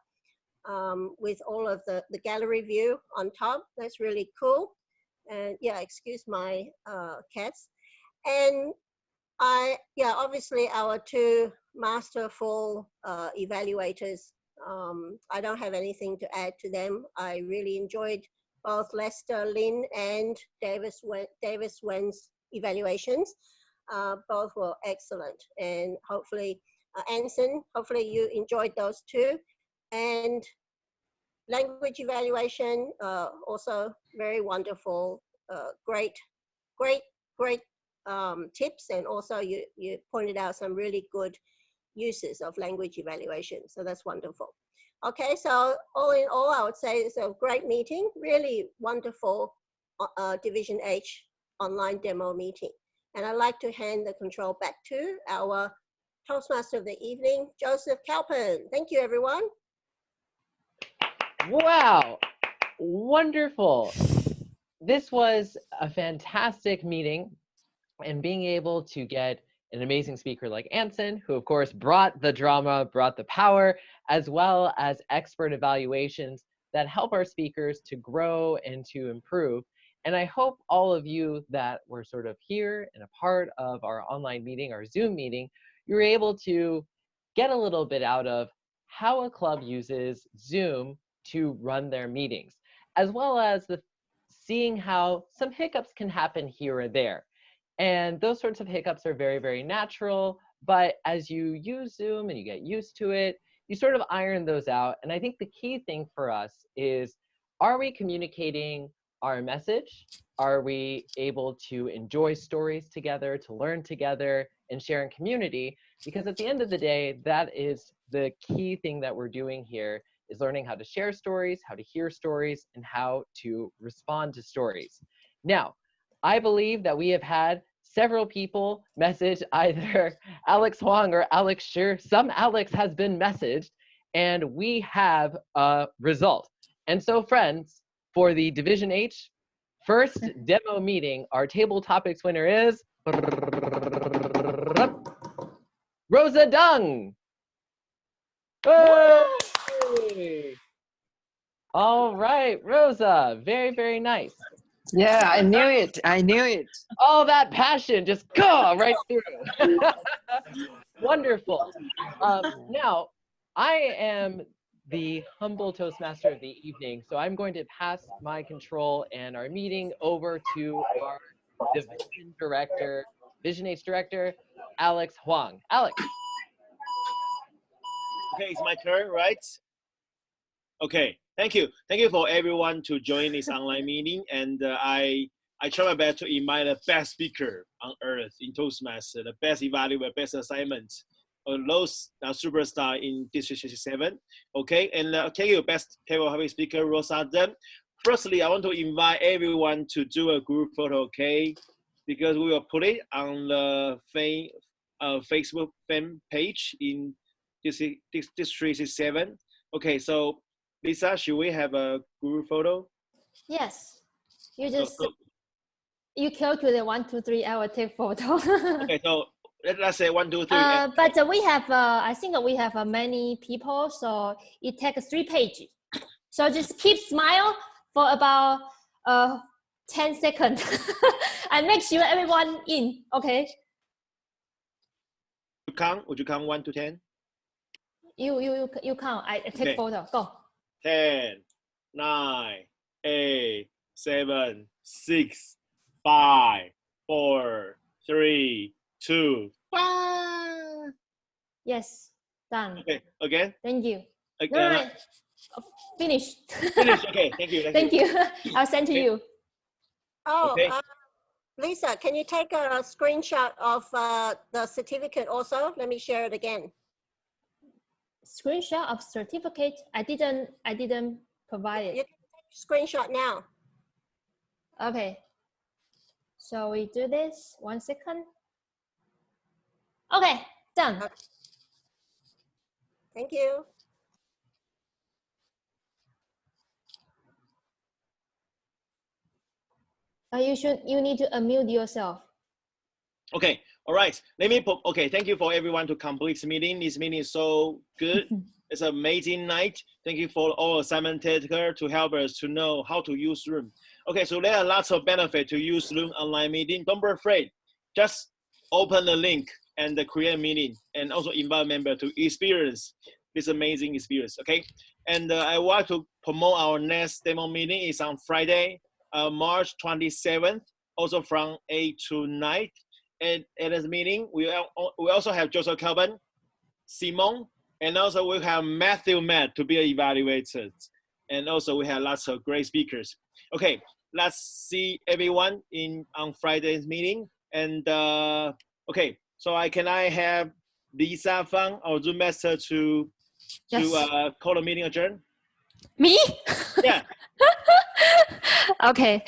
with all of the gallery view on top. That's really cool. And yeah, excuse my cats. And obviously our two masterful evaluators. I don't have anything to add to them. I really enjoyed both Lester Lin and Davis Wen's evaluations. Both were excellent, and hopefully, Anson, hopefully you enjoyed those too. And language evaluation, also very wonderful, great tips, and also you pointed out some really good uses of language evaluation, so that's wonderful. Okay, so all in all, I would say it's a great meeting, really wonderful Division H online demo meeting. And I'd like to hand the control back to our Toastmaster of the evening, Joseph Kalpen. Thank you, everyone. Wow, wonderful. This was a fantastic meeting, and being able to get an amazing speaker like Anson, who of course brought the drama, brought the power, as well as expert evaluations that help our speakers to grow and to improve. And I hope all of you that were sort of here and a part of our online meeting, our Zoom meeting, you were able to get a little bit out of how a club uses Zoom to run their meetings, as well as seeing how some hiccups can happen here or there. And those sorts of hiccups are very, very natural, but as you use Zoom and you get used to it, you sort of iron those out. And I think the key thing for us is, are we communicating our message are we able to enjoy stories together, to learn together, and share in community? Because at the end of the day, that is the key thing that we're doing here, is learning how to share stories, how to hear stories, and how to respond to stories. Now, I believe that we have had several people message either Alex Huang or Alex Shi. Some Alex has been messaged, and we have a result. And so, friends, for the Division H first demo meeting, our table topics winner is Rosa Dung. Hey! All right, Rosa, very, very nice. Yeah, I knew it. I knew it. All that passion just go right through. Wonderful. Now, I am the humble Toastmaster of the evening, so I'm going to pass my control and our meeting over to our Division Director, Division H Director, Alex Huang. Alex. Okay, it's my turn, right? Okay, thank you. Thank you for everyone to join this online meeting. And I try my best to invite the best speaker on earth in Toastmaster, the best evaluator, best assignment, those superstar in District 67. Okay, and thank you, best table topic speaker, Rosa Dunn. Firstly, I want to invite everyone to do a group photo, okay? Because we will put it on the Facebook fan page in District 67. Okay, so Lisa, should we have a group photo? Yes. You just you calculate 1, 2, 3. I will take photo. Okay, so let's say 1, 2, 3. But we have I think we have many people, so it takes 3 pages. So just keep smile for about 10 seconds. And make sure everyone in. Okay. Would you count 1 to 10? You count. I take Okay. photo. Go. 10, 9, 8, 7, 6, 5, 4, 3, 2, 1. Yes. Done. Okay. Again. Thank you. Again. No. Finish. Finish. Okay. Thank you. Thank you. I'll send to you. Oh, Okay. Lisa, can you take a screenshot of the certificate also? Let me share it again. Screenshot of certificate. I didn't provide it. You can take a screenshot now. Okay. So we do this. 1 second. Okay, done. Okay. Thank you. You need to unmute yourself. Okay. All right. Let me put. Okay. Thank you for everyone to complete this meeting. This meeting is so good. It's an amazing night. Thank you for all assignment taker to help us to know how to use Zoom. Okay. So there are lots of benefit to use Zoom online meeting. Don't be afraid. Just open the link and create a meeting, and also invite member to experience this amazing experience. Okay. And I want to promote our next demo meeting is on Friday, March 27th, also from 8 to 9. And at this meeting, we also have Joseph Calvin, Simon, and also we have Matthew Matt to be evaluated. And also we have lots of great speakers. Okay, let's see everyone on Friday's meeting. And okay, so can I have Lisa Fang, our Zoom master, to call the meeting adjourned? Me? Yeah. Okay.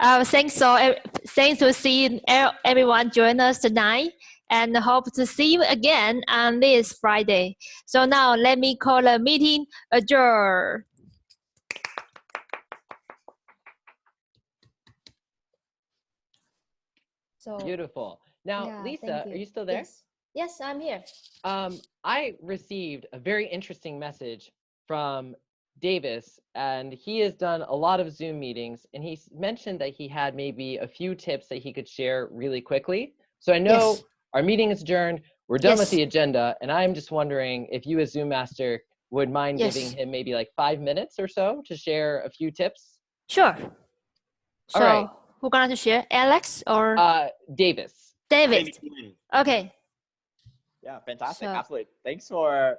Thanks to see everyone join us tonight, and hope to see you again on this Friday. So now let me call the meeting adjourned. So beautiful. Now, yeah, Lisa, are you still there? Yes, I'm here. I received a very interesting message from Davis, and he has done a lot of Zoom meetings, and he mentioned that he had maybe a few tips that he could share really quickly. So I know our meeting is adjourned, we're done with the agenda, and I'm just wondering if you as Zoom Master would mind giving him maybe like 5 minutes or so to share a few tips? Sure. All right. Who's going to share, Alex or? Davis. David. Okay. Yeah, fantastic. Absolutely. Thanks for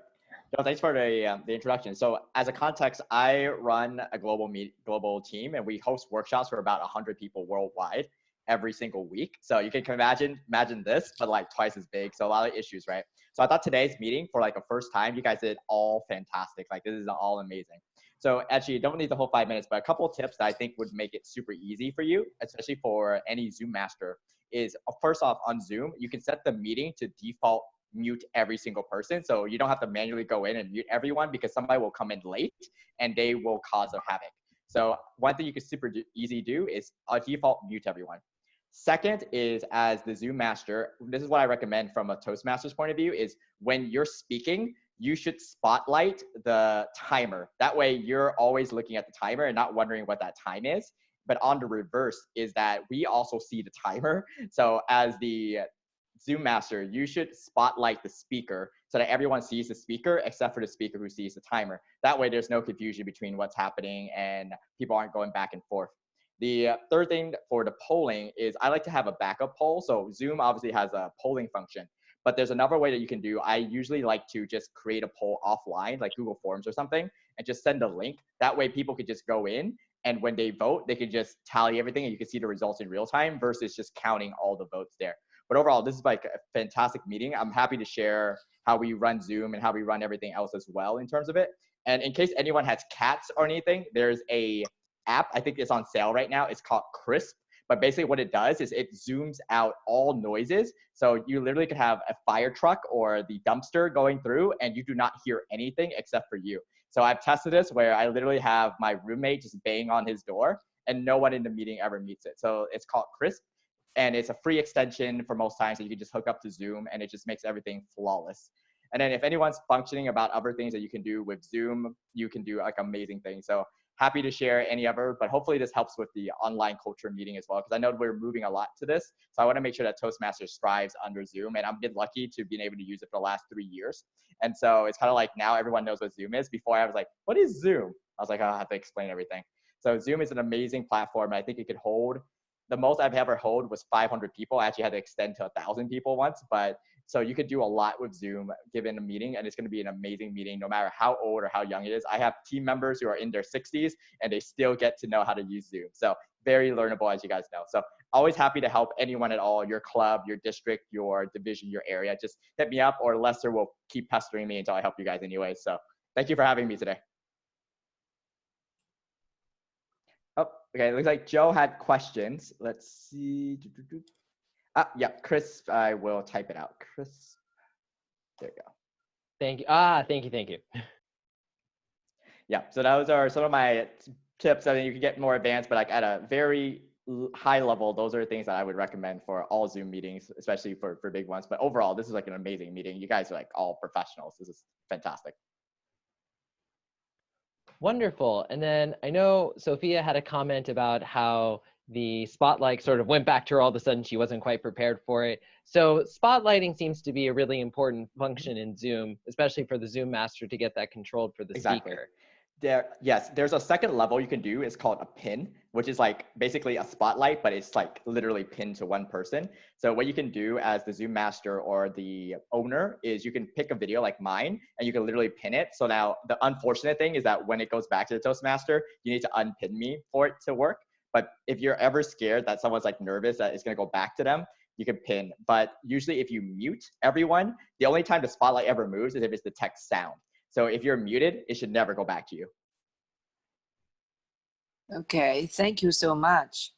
No, thanks for the introduction. So as a context, I run a global team, and we host workshops for about 100 people worldwide every single week. So you can imagine this, but like twice as big. So a lot of issues, right? So I thought today's meeting, for like a first time, you guys did all fantastic. Like this is all amazing. So actually, you don't need the whole 5 minutes, but a couple of tips that I think would make it super easy for you, especially for any Zoom master, is first off, on Zoom, you can set the meeting to default mute every single person. So you don't have to manually go in and mute everyone, because somebody will come in late and they will cause a havoc. So one thing you can super easy do is default mute everyone. Second is, as the Zoom master, this is what I recommend from a Toastmasters point of view, is when you're speaking, you should spotlight the timer. That way you're always looking at the timer and not wondering what that time is. But on the reverse is that we also see the timer. So as the Zoom master, you should spotlight the speaker so that everyone sees the speaker except for the speaker who sees the timer. That way there's no confusion between what's happening and people aren't going back and forth. The third thing for the polling is I like to have a backup poll. So Zoom obviously has a polling function, but there's another way that you can do. I usually like to just create a poll offline, like Google Forms or something, and just send a link. That way people could just go in, and when they vote, they can just tally everything and you can see the results in real time versus just counting all the votes there. But overall, this is like a fantastic meeting. I'm happy to share how we run Zoom and how we run everything else as well in terms of it. And in case anyone has cats or anything, there's a app, I think it's on sale right now. It's called Crisp. But basically what it does is it zooms out all noises. So you literally could have a fire truck or the dumpster going through and you do not hear anything except for you. So I've tested this where I literally have my roommate just bang on his door and no one in the meeting ever meets it. So it's called Crisp. And it's a free extension for most times, so you can just hook up to Zoom and it just makes everything flawless. And then if anyone's functioning about other things that you can do with Zoom, you can do like amazing things. So happy to share any other, but hopefully this helps with the online culture meeting as well, because I know we're moving a lot to this. So I want to make sure that Toastmasters thrives under Zoom, and I'm been lucky to being able to use it for the last 3 years. And so it's kind of like now everyone knows what Zoom is. Before I was like, what is Zoom? I was like, oh, I have to explain everything. So Zoom is an amazing platform. I think it could hold, the most I've ever held was 500 people. I actually had to extend to 1,000 people once, but so you could do a lot with Zoom given a meeting, and it's going to be an amazing meeting no matter how old or how young it is. I have team members who are in their 60s and they still get to know how to use Zoom. So very learnable, as you guys know. So always happy to help anyone at all, your club, your district, your division, your area. Just hit me up, or Lester will keep pestering me until I help you guys anyway. So thank you for having me today. Oh, okay, looks like Joe had questions. Let's see. Yeah, Chris, I will type it out. Chris, there you go. Thank you. Thank you. Yeah, so those are some of my tips. I mean, you can get more advanced, but like at a very high level, those are things that I would recommend for all Zoom meetings, especially for big ones. But overall, this is like an amazing meeting. You guys are like all professionals. This is fantastic. Wonderful. And then I know Sophia had a comment about how the spotlight sort of went back to her all of a sudden. She wasn't quite prepared for it. So spotlighting seems to be a really important function in Zoom, especially for the Zoom master to get that controlled for the speaker. Yes, there's a second level you can do. It's called a pin, which is like basically a spotlight, but it's like literally pinned to one person. So what you can do as the Zoom master or the owner is you can pick a video like mine and you can literally pin it. So now the unfortunate thing is that when it goes back to the Toastmaster, you need to unpin me for it to work. But if you're ever scared that someone's like nervous that it's going to go back to them, you can pin. But usually if you mute everyone, the only time the spotlight ever moves is if it's the text sound. So if you're muted, it should never go back to you. Okay, thank you so much.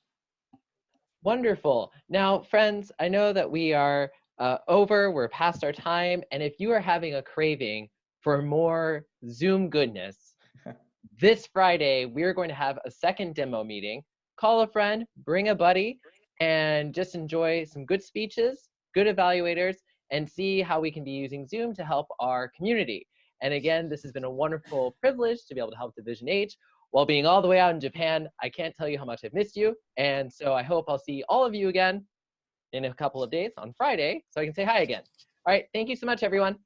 Wonderful. Now, friends, I know that we are we're past our time. And if you are having a craving for more Zoom goodness, this Friday, we're going to have a second demo meeting. Call a friend, bring a buddy, and just enjoy some good speeches, good evaluators, and see how we can be using Zoom to help our community. And again, this has been a wonderful privilege to be able to help Division H. While being all the way out in Japan, I can't tell you how much I've missed you. And so I hope I'll see all of you again in a couple of days on Friday so I can say hi again. All right, thank you so much, everyone.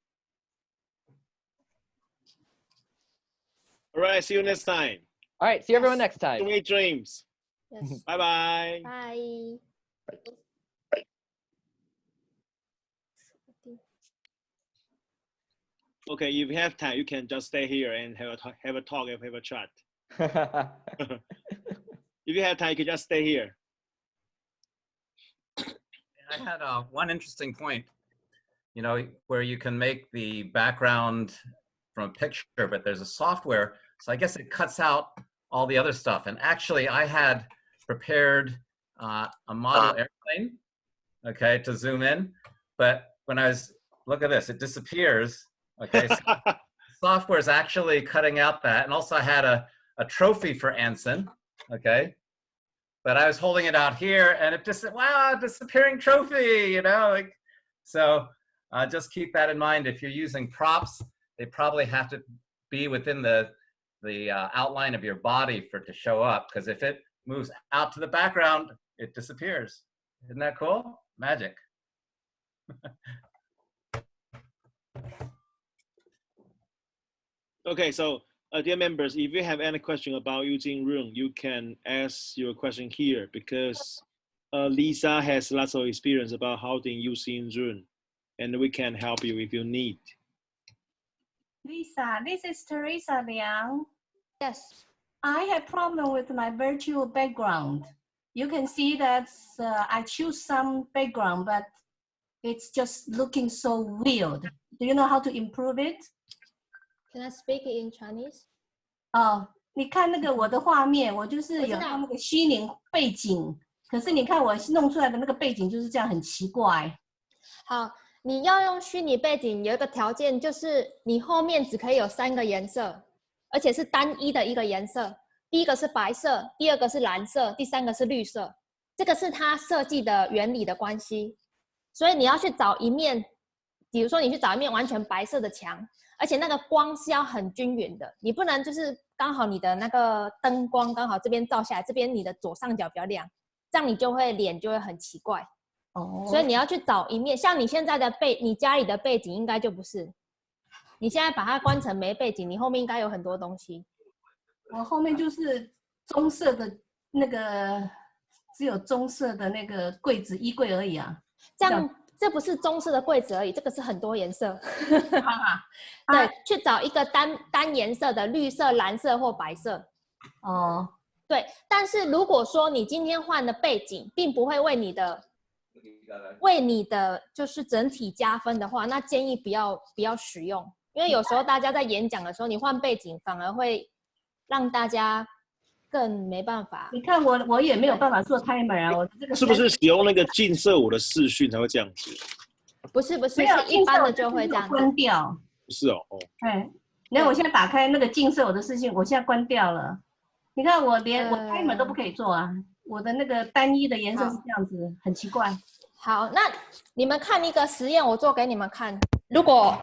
All right, see you next time. All right, see everyone next time. Sweet dreams. Yes. Bye-bye. Bye. Okay, if you have time, you can just stay here and have a talk, have a chat. If you have time, you can just stay here. I had one interesting point, you know, where you can make the background from a picture, but there's a software, so I guess it cuts out all the other stuff. And actually, I had prepared a model airplane, okay, to zoom in, but when I was, look at this, it disappears, okay? So software is actually cutting out that. And also I had a trophy for Anson, okay? But I was holding it out here and it just said, wow, disappearing trophy, you know? Like, so just keep that in mind. If you're using props, they probably have to be within the outline of your body for it to show up, because if it moves out to the background, it disappears. Isn't that cool? Magic. Okay, so dear members, if you have any question about using Room, you can ask your question here, because Lisa has lots of experience about how to using Zoom, and we can help you if you need. Lisa, this is Teresa Liang. Yes. I have problem with my virtual background. You can see that I choose some background, but it's just looking so weird. Do you know how to improve it? Can I speak in Chinese? 哦，你看那个我的画面，我就是有那个虚拟背景，可是你看我弄出来的那个背景就是这样，很奇怪。好，你要用虚拟背景，有一个条件就是你后面只可以有3个颜色，而且是单一的一个颜色。第一个是白色，第二个是蓝色，第3个是绿色。这个是它设计的原理的关系。所以你要去找一面，比如说你去找一面完全白色的墙，而且那个光是要很均匀的，你不能就是刚好你的那个灯光刚好这边照下来，这边你的左上角比较亮，这样你就会脸就会很奇怪。哦，所以你要去找一面，像你现在的你家里的背景应该就不是，你现在把它关成没背景，你后面应该有很多东西。我后面就是棕色的那个，只有棕色的那个柜子衣柜而已啊。这样这不是棕色的柜子而已，这个是很多颜色。对，去找一个单颜色的绿色、蓝色或白色。哦，对。但是如果说你今天换的背景，并不会为你的就是整体加分的话，那建议不要使用，因为有时候大家在演讲的时候，你换背景反而会让大家更没办法。你看我也没有办法做 timer 啊，我这个是不是使用那个近摄我的视讯才会这样子？不是，是一般的就会这样子。关掉。不是哦，哎，你看我现在打开那个近摄我的视讯，我现在关掉了。你看我连我 timer 都不可以做啊，我的那个单一的颜色是这样子，很奇怪。好，那你们看一个实验，我做给你们看。如果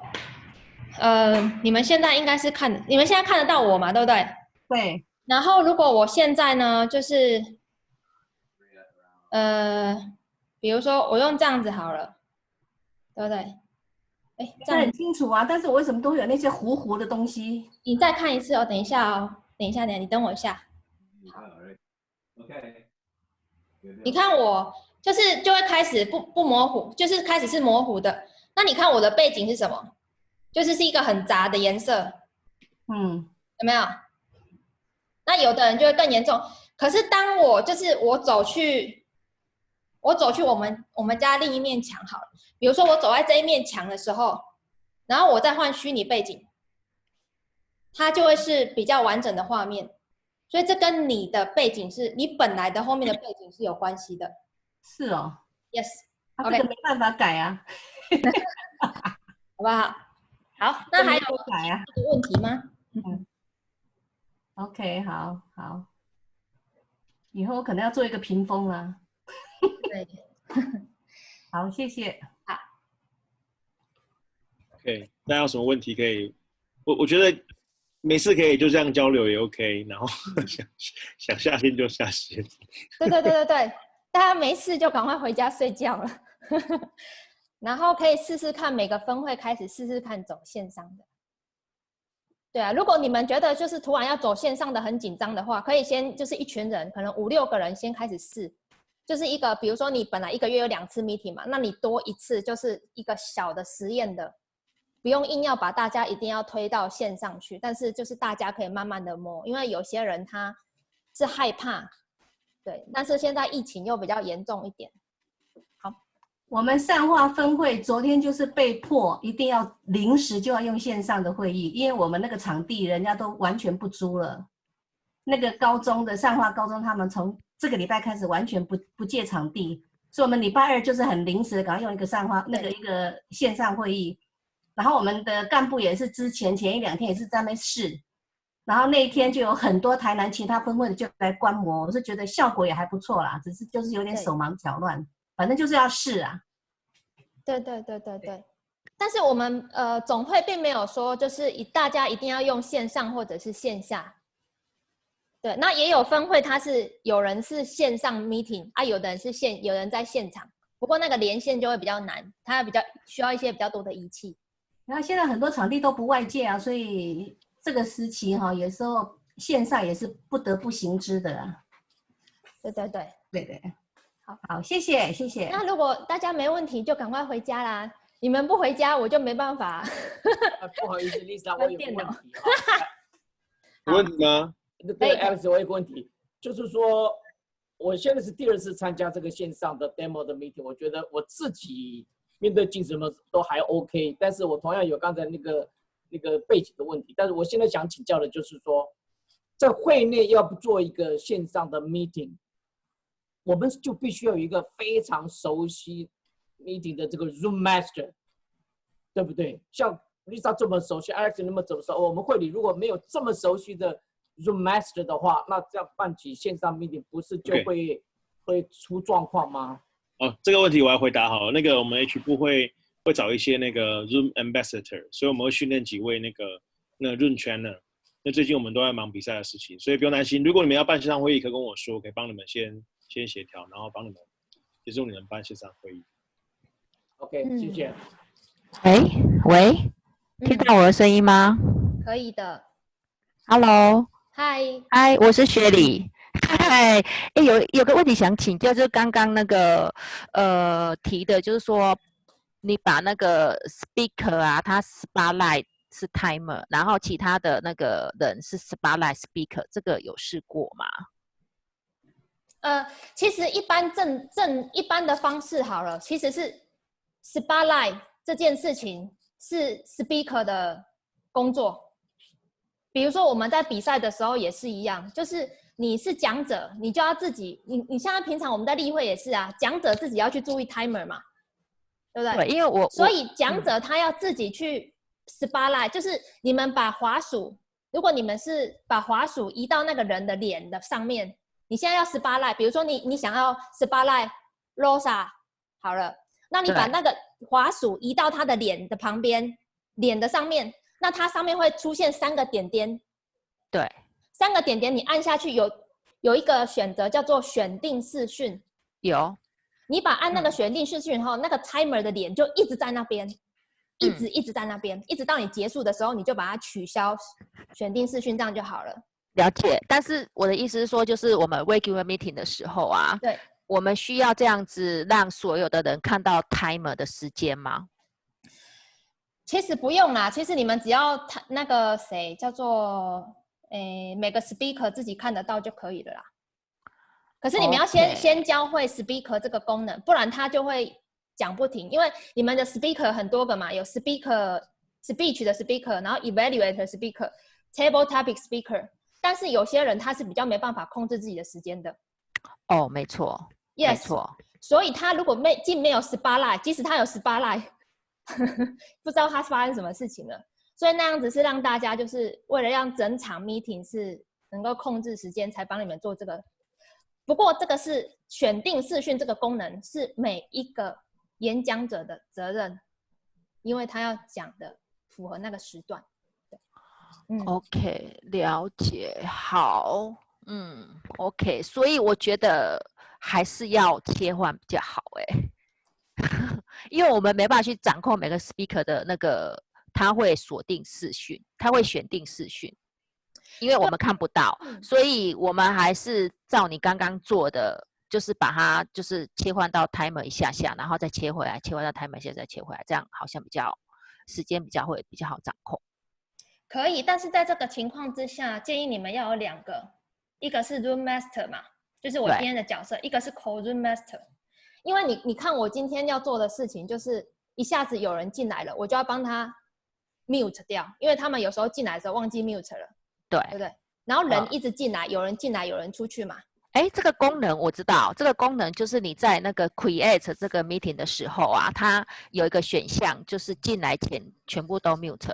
你们现在应该是你们现在看得到我嘛，对不对？对。然后如果我现在呢，就是比如说我用这样子好了，对不对？哎，这样很清楚啊，但是我为什么都会有那些糊糊的东西？你再看一次哦，等一下哦，等一下，你等我一下。OK。你看我就会开始不模糊，就是开始是模糊的。那你看我的背景是什么？就是一个很杂的颜色。嗯，有没有？那有的人就会更严重。可是当我走去我们家另一面墙好了，比如说我走在这一面墙的时候，然后我再换虚拟背景，它就会是比较完整的画面。所以这跟你的背景你本来的后面的背景是有关系的。是哦。Yes。这个没办法改啊。好不好？好，那还有改啊问题吗？嗯。OK， 好。以后我可能要做一个屏风啊。对。好，谢谢。好。OK， 大家有什么问题可以？我觉得没事可以就这样交流也 OK， 然后想下线就下线。对，大家没事就赶快回家睡觉了。然后可以试试看每个分会开始试试看走线上的。对啊，如果你们觉得就是突然要走线上的很紧张的话，可以先就是一群人，可能5、6个人先开始试，就是一个比如说你本来1个月有2次 meeting 嘛，那你多一次就是一个小的实验的不用硬要把大家一定要推到线上去，但是就是大家可以慢慢的摸，因为有些人他是害怕，对，但是现在疫情又比较严重一点。好，我们善化分会昨天就是被迫一定要临时就要用线上的会议，因为我们那个场地人家都完全不租了。那个高中的善化高中，他们从这个礼拜开始完全不借场地，所以我们礼拜2就是很临时的，赶快用一个一个线上会议。然后我们的干部也是前1、2天也是在那边试，然后那一天就有很多台南其他分会的就来观摩，我是觉得效果也还不错啦，只是就是有点手忙脚乱，反正就是要试啊。对。但是我们总会并没有说就是大家一定要用线上或者是线下。对，那也有分会，他是有人是线上 meeting 啊，有的人是有人在现场，不过那个连线就会比较难，它比较需要一些比较多的仪器。然后现在很多场地都不外借啊，所以这个时期哈，有时候线上也是不得不行之的啊。对，好，谢谢。那如果大家没问题，就赶快回家啦。你们不回家，我就没办法。不好意思 ，Lisa， 我有个问题啊。有问题吗？对 ，Alex， 我有个问题，就是说，我现在是第2次参加这个线上的 demo 的 meeting， 我觉得我自己面对镜什么都还 OK， 但是我同样有刚才那个背景的问题，但是我现在想请教的就是说，在会内要不做一个线上的 meeting， 我们就必须要有一个非常熟悉 meeting 的这个 Zoom Master， 对不对？像 Lisa 这么熟悉 ，Alex 那么熟，我们会里如果没有这么熟悉的 Zoom Master 的话，那这样办起线上 meeting 不是就会出状况吗？哦，这个问题我要回答好了。那个我们 H 部会找一些那个 Zoom Ambassador， 所以我们会训练几位那个 Zoom Trainer。那最近我们都在忙比赛的事情，所以不用担心。如果你们要办线上会议，可以跟我说，可以帮你们先协调，然后帮你们协助你们办线上会议。OK， 谢谢。喂，听到我的声音吗？可以的。Hello。嗨，我是雪莉。嗨，有个问题想请教，就是刚刚那个提的，就是说你把那个 speaker 啊，他 spotlight 是 timer， 然后其他的那个人是 spotlight speaker， 这个有试过吗？其实一般的方式好了，其实是 spotlight 这件事情是 speaker 的工作。比如说我们在比赛的时候也是一样，就是你是讲者，你就要自己，你像平常我们在例会也是啊，讲者自己要去注意 timer 嘛，对不对？对，因为所以讲者他要自己去 spotlight，就是你们把滑鼠，如果你们是把滑鼠移到那个人的脸的上面，你现在要 spotlight， 比如说你想要 spotlight Rosa 好了，那你把那个滑鼠移到他的脸的旁边，脸的上面。那它上面会出现3个点点，对，3个点点你按下去有一个选择叫做选定视讯，有，你按那个选定视讯后，那个 timer 的脸就一直在那边，一直在那边，一直到你结束的时候，你就把它取消选定视讯，这样就好了。了解，但是我的意思是说，就是我们 regular meeting 的时候啊，对，我们需要这样子让所有的人看到 timer 的时间吗？其实不用啦，其实你们只要那个谁叫做每个 speaker 自己看得到就可以了啦。可是你们要先教会 speaker 这个功能，不然他就会讲不停。因为你们的 speaker 很多个嘛，有 speech 的 speaker， 然后 evaluator speaker、table topic speaker， 但是有些人他是比较没办法控制自己的时间的。哦，没错， yes， 没错。所以他如果既没有 spotlight， 即使他有 spotlight。不知道他发生什么事情了，所以那样子是让大家就是为了让整场 meeting 是能够控制时间，才帮你们做这个。不过这个是选定视讯这个功能是每一个演讲者的责任，因为他要讲的符合那个时段。OK， 了解，好，OK， 所以我觉得还是要切换比较好，因为我们没办法去掌控每个 speaker 的那个，他会锁定视讯，他会选定视讯，因为我们看不到，所以我们还是照你刚刚做的，就是把它就是切换到 timer 一下下，然后再切回来，切换到 timer 一下再切回来，这样好像比较时间会比较好掌控。可以，但是在这个情况之下，建议你们要有2个，一个是 room master 嘛，就是我今天的角色，一个是 co-room master。因为你看我今天要做的事情，就是一下子有人进来了，我就要帮他 mute 掉，因为他们有时候进来的时候忘记 mute 了，对不对？然后人一直进来，有人进来，有人出去嘛。哎，这个功能我知道，这个功能就是你在那个 create 这个 meeting 的时候啊，它有一个选项，就是进来前全部都 mute。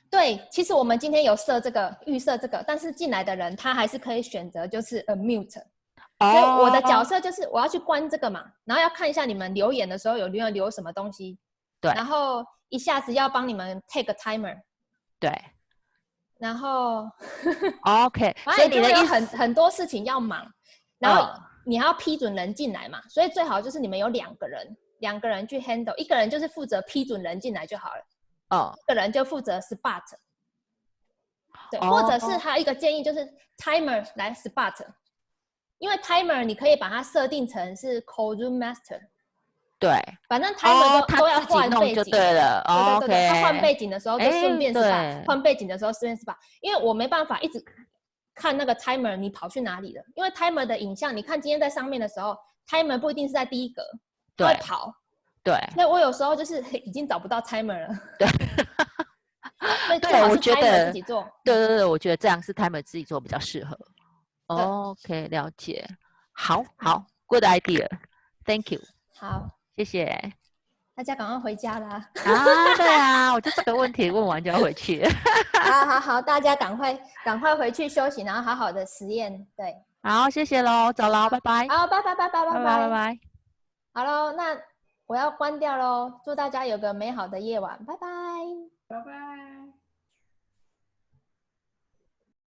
对，其实我们今天有设这个预设这个，但是进来的人他还是可以选择就是 mute。所以我的角色就是我要去关这个嘛，然后要看一下你们留言的时候有没有留什么东西，对，然后一下子要帮你们 take a timer， 对，然后OK， 所以你的很多事情要忙，然后你还要批准人进来嘛，所以最好就是你们有2个人去 handle， 一个人就是负责批准人进来就好了，一个人就负责 spot， 对，或者是还有一个建议就是 timer 来 spot。因为 timer 你可以把它设定成是 co-room master， 对，反正 timer 都要换背景就对了，对对对，他换背景的时候就顺便对，换背景的时候顺便spot，因为我没办法一直看那个 timer 你跑去哪里了，因为 timer 的影像，你看今天在上面的时候 ，timer 不一定是在第一格，他会跑，对，所以我有时候就是已经找不到 timer 了，对，所以最好是 timer 自己做，对，我觉得这样是 timer 自己做比较适合。OK， 了解，好 ，Good idea，Thank you， 好，谢谢。大家赶快回家啦！对啊，我就这个问题问完就要回去。好，大家赶快回去休息，然后好好的实验。对，好，谢谢喽，走喽，拜拜。好，拜拜。 好喽，那我要关掉喽，祝大家有个美好的夜晚，拜拜。拜拜。